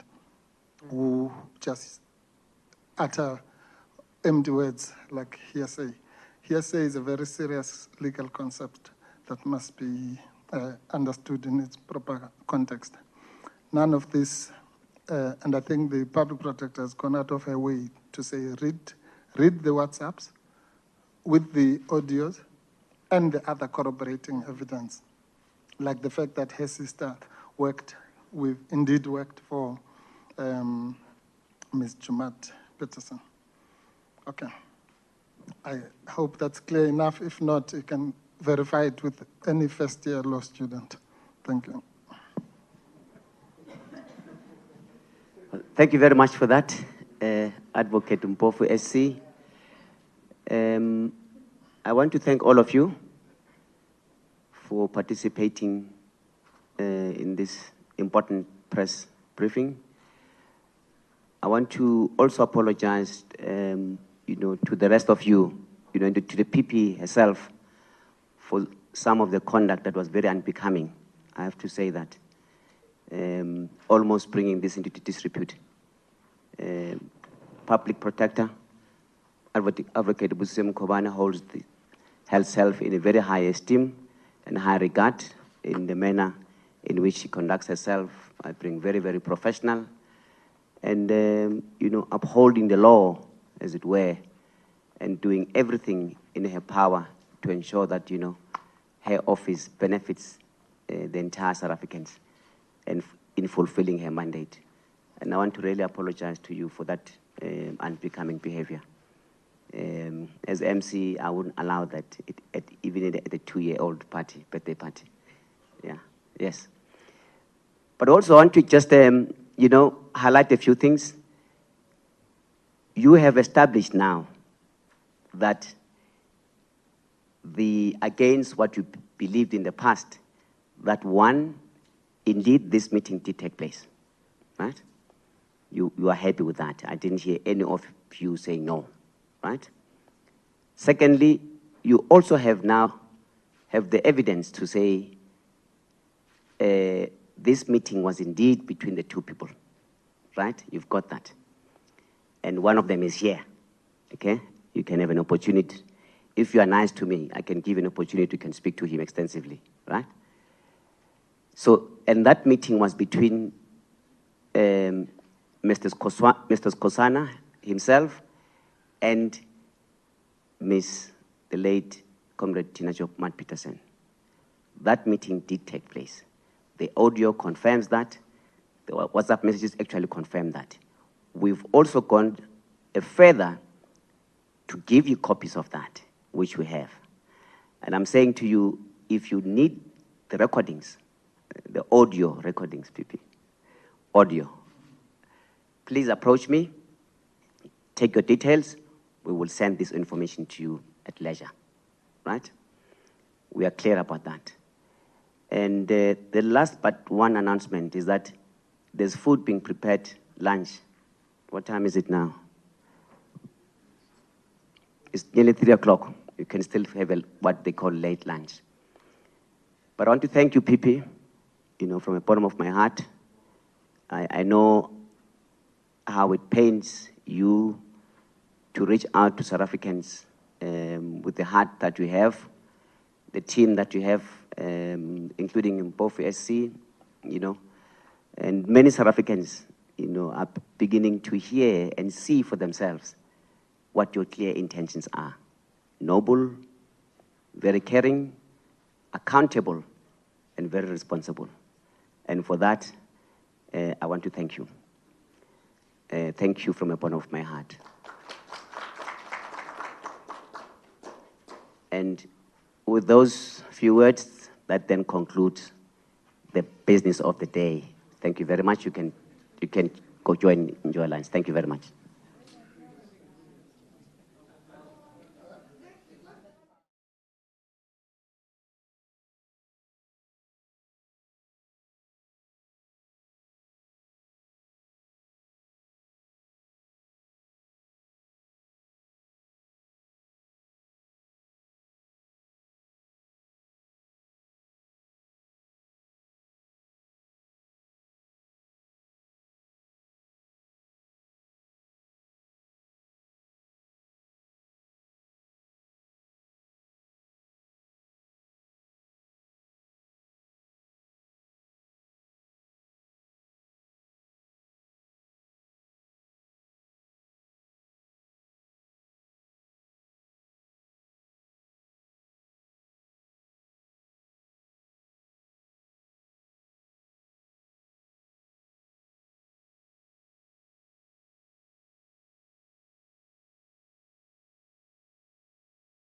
who just utter empty words like hearsay. Hearsay is a very serious legal concept that must be understood in its proper context. None of this, and I think the public protector has gone out of her way to say, read the WhatsApps with the audios and the other corroborating evidence, like the fact that her sister indeed worked for Ms. Jumat Peterson. Okay. I hope that's clear enough. If not, you can verify it with any first-year law student. Thank you. Thank you very much for that, Advocate Mpofu SC. I want to thank all of you for participating in this important press briefing. I want to also apologize, to the rest of you, to the PP herself, for some of the conduct that was very unbecoming. I have to say that, almost bringing this into disrepute. Public Protector Advocate Busisiwe Mkhwebane holds herself in a very high esteem and high regard in the manner in which she conducts herself. I bring very, very professional and, upholding the law, as it were, and doing everything in her power to ensure that, her office benefits the entire South Africans and in fulfilling her mandate. And I want to really apologize to you for that unbecoming behavior. As MC, I wouldn't allow that even at a 2-year-old birthday party. Yeah, yes. But also I want to just, highlight a few things. You have established now that against what you believed in the past, that one, indeed this meeting did take place, right? You are happy with that. I didn't hear any of you saying no, right? Secondly, you also have the evidence to say this meeting was indeed between the two people, right? You've got that. And one of them is here, okay? You can have an opportunity. If you are nice to me, I can give you an opportunity, you can speak to him extensively, right? So, and that meeting was between Mr. Skosana himself and the late Comrade Tina Job-Mat Peterson. That meeting did take place. The audio confirms that. The WhatsApp messages actually confirm that. We've also gone further to give you copies of that, which we have. And I'm saying to you, if you need the recordings, the audio recordings, PP, audio, please approach me, take your details, we will send this information to you at leisure, right? We are clear about that. And the last but one announcement is that there's food being prepared, lunch. What time is it now? It's nearly 3 o'clock. You can still have what they call late lunch. But I want to thank you, PP, from the bottom of my heart. I know how it pains you to reach out to South Africans with the heart that you have, the team that you have, including both SC, and many South Africans, are beginning to hear and see for themselves what your clear intentions are. Noble, very caring, accountable, and very responsible. And for that, I want to thank you. Thank you from the bottom of my heart. And with those few words, that then concludes the business of the day. Thank you very much. You can go enjoy lunch. Thank you very much.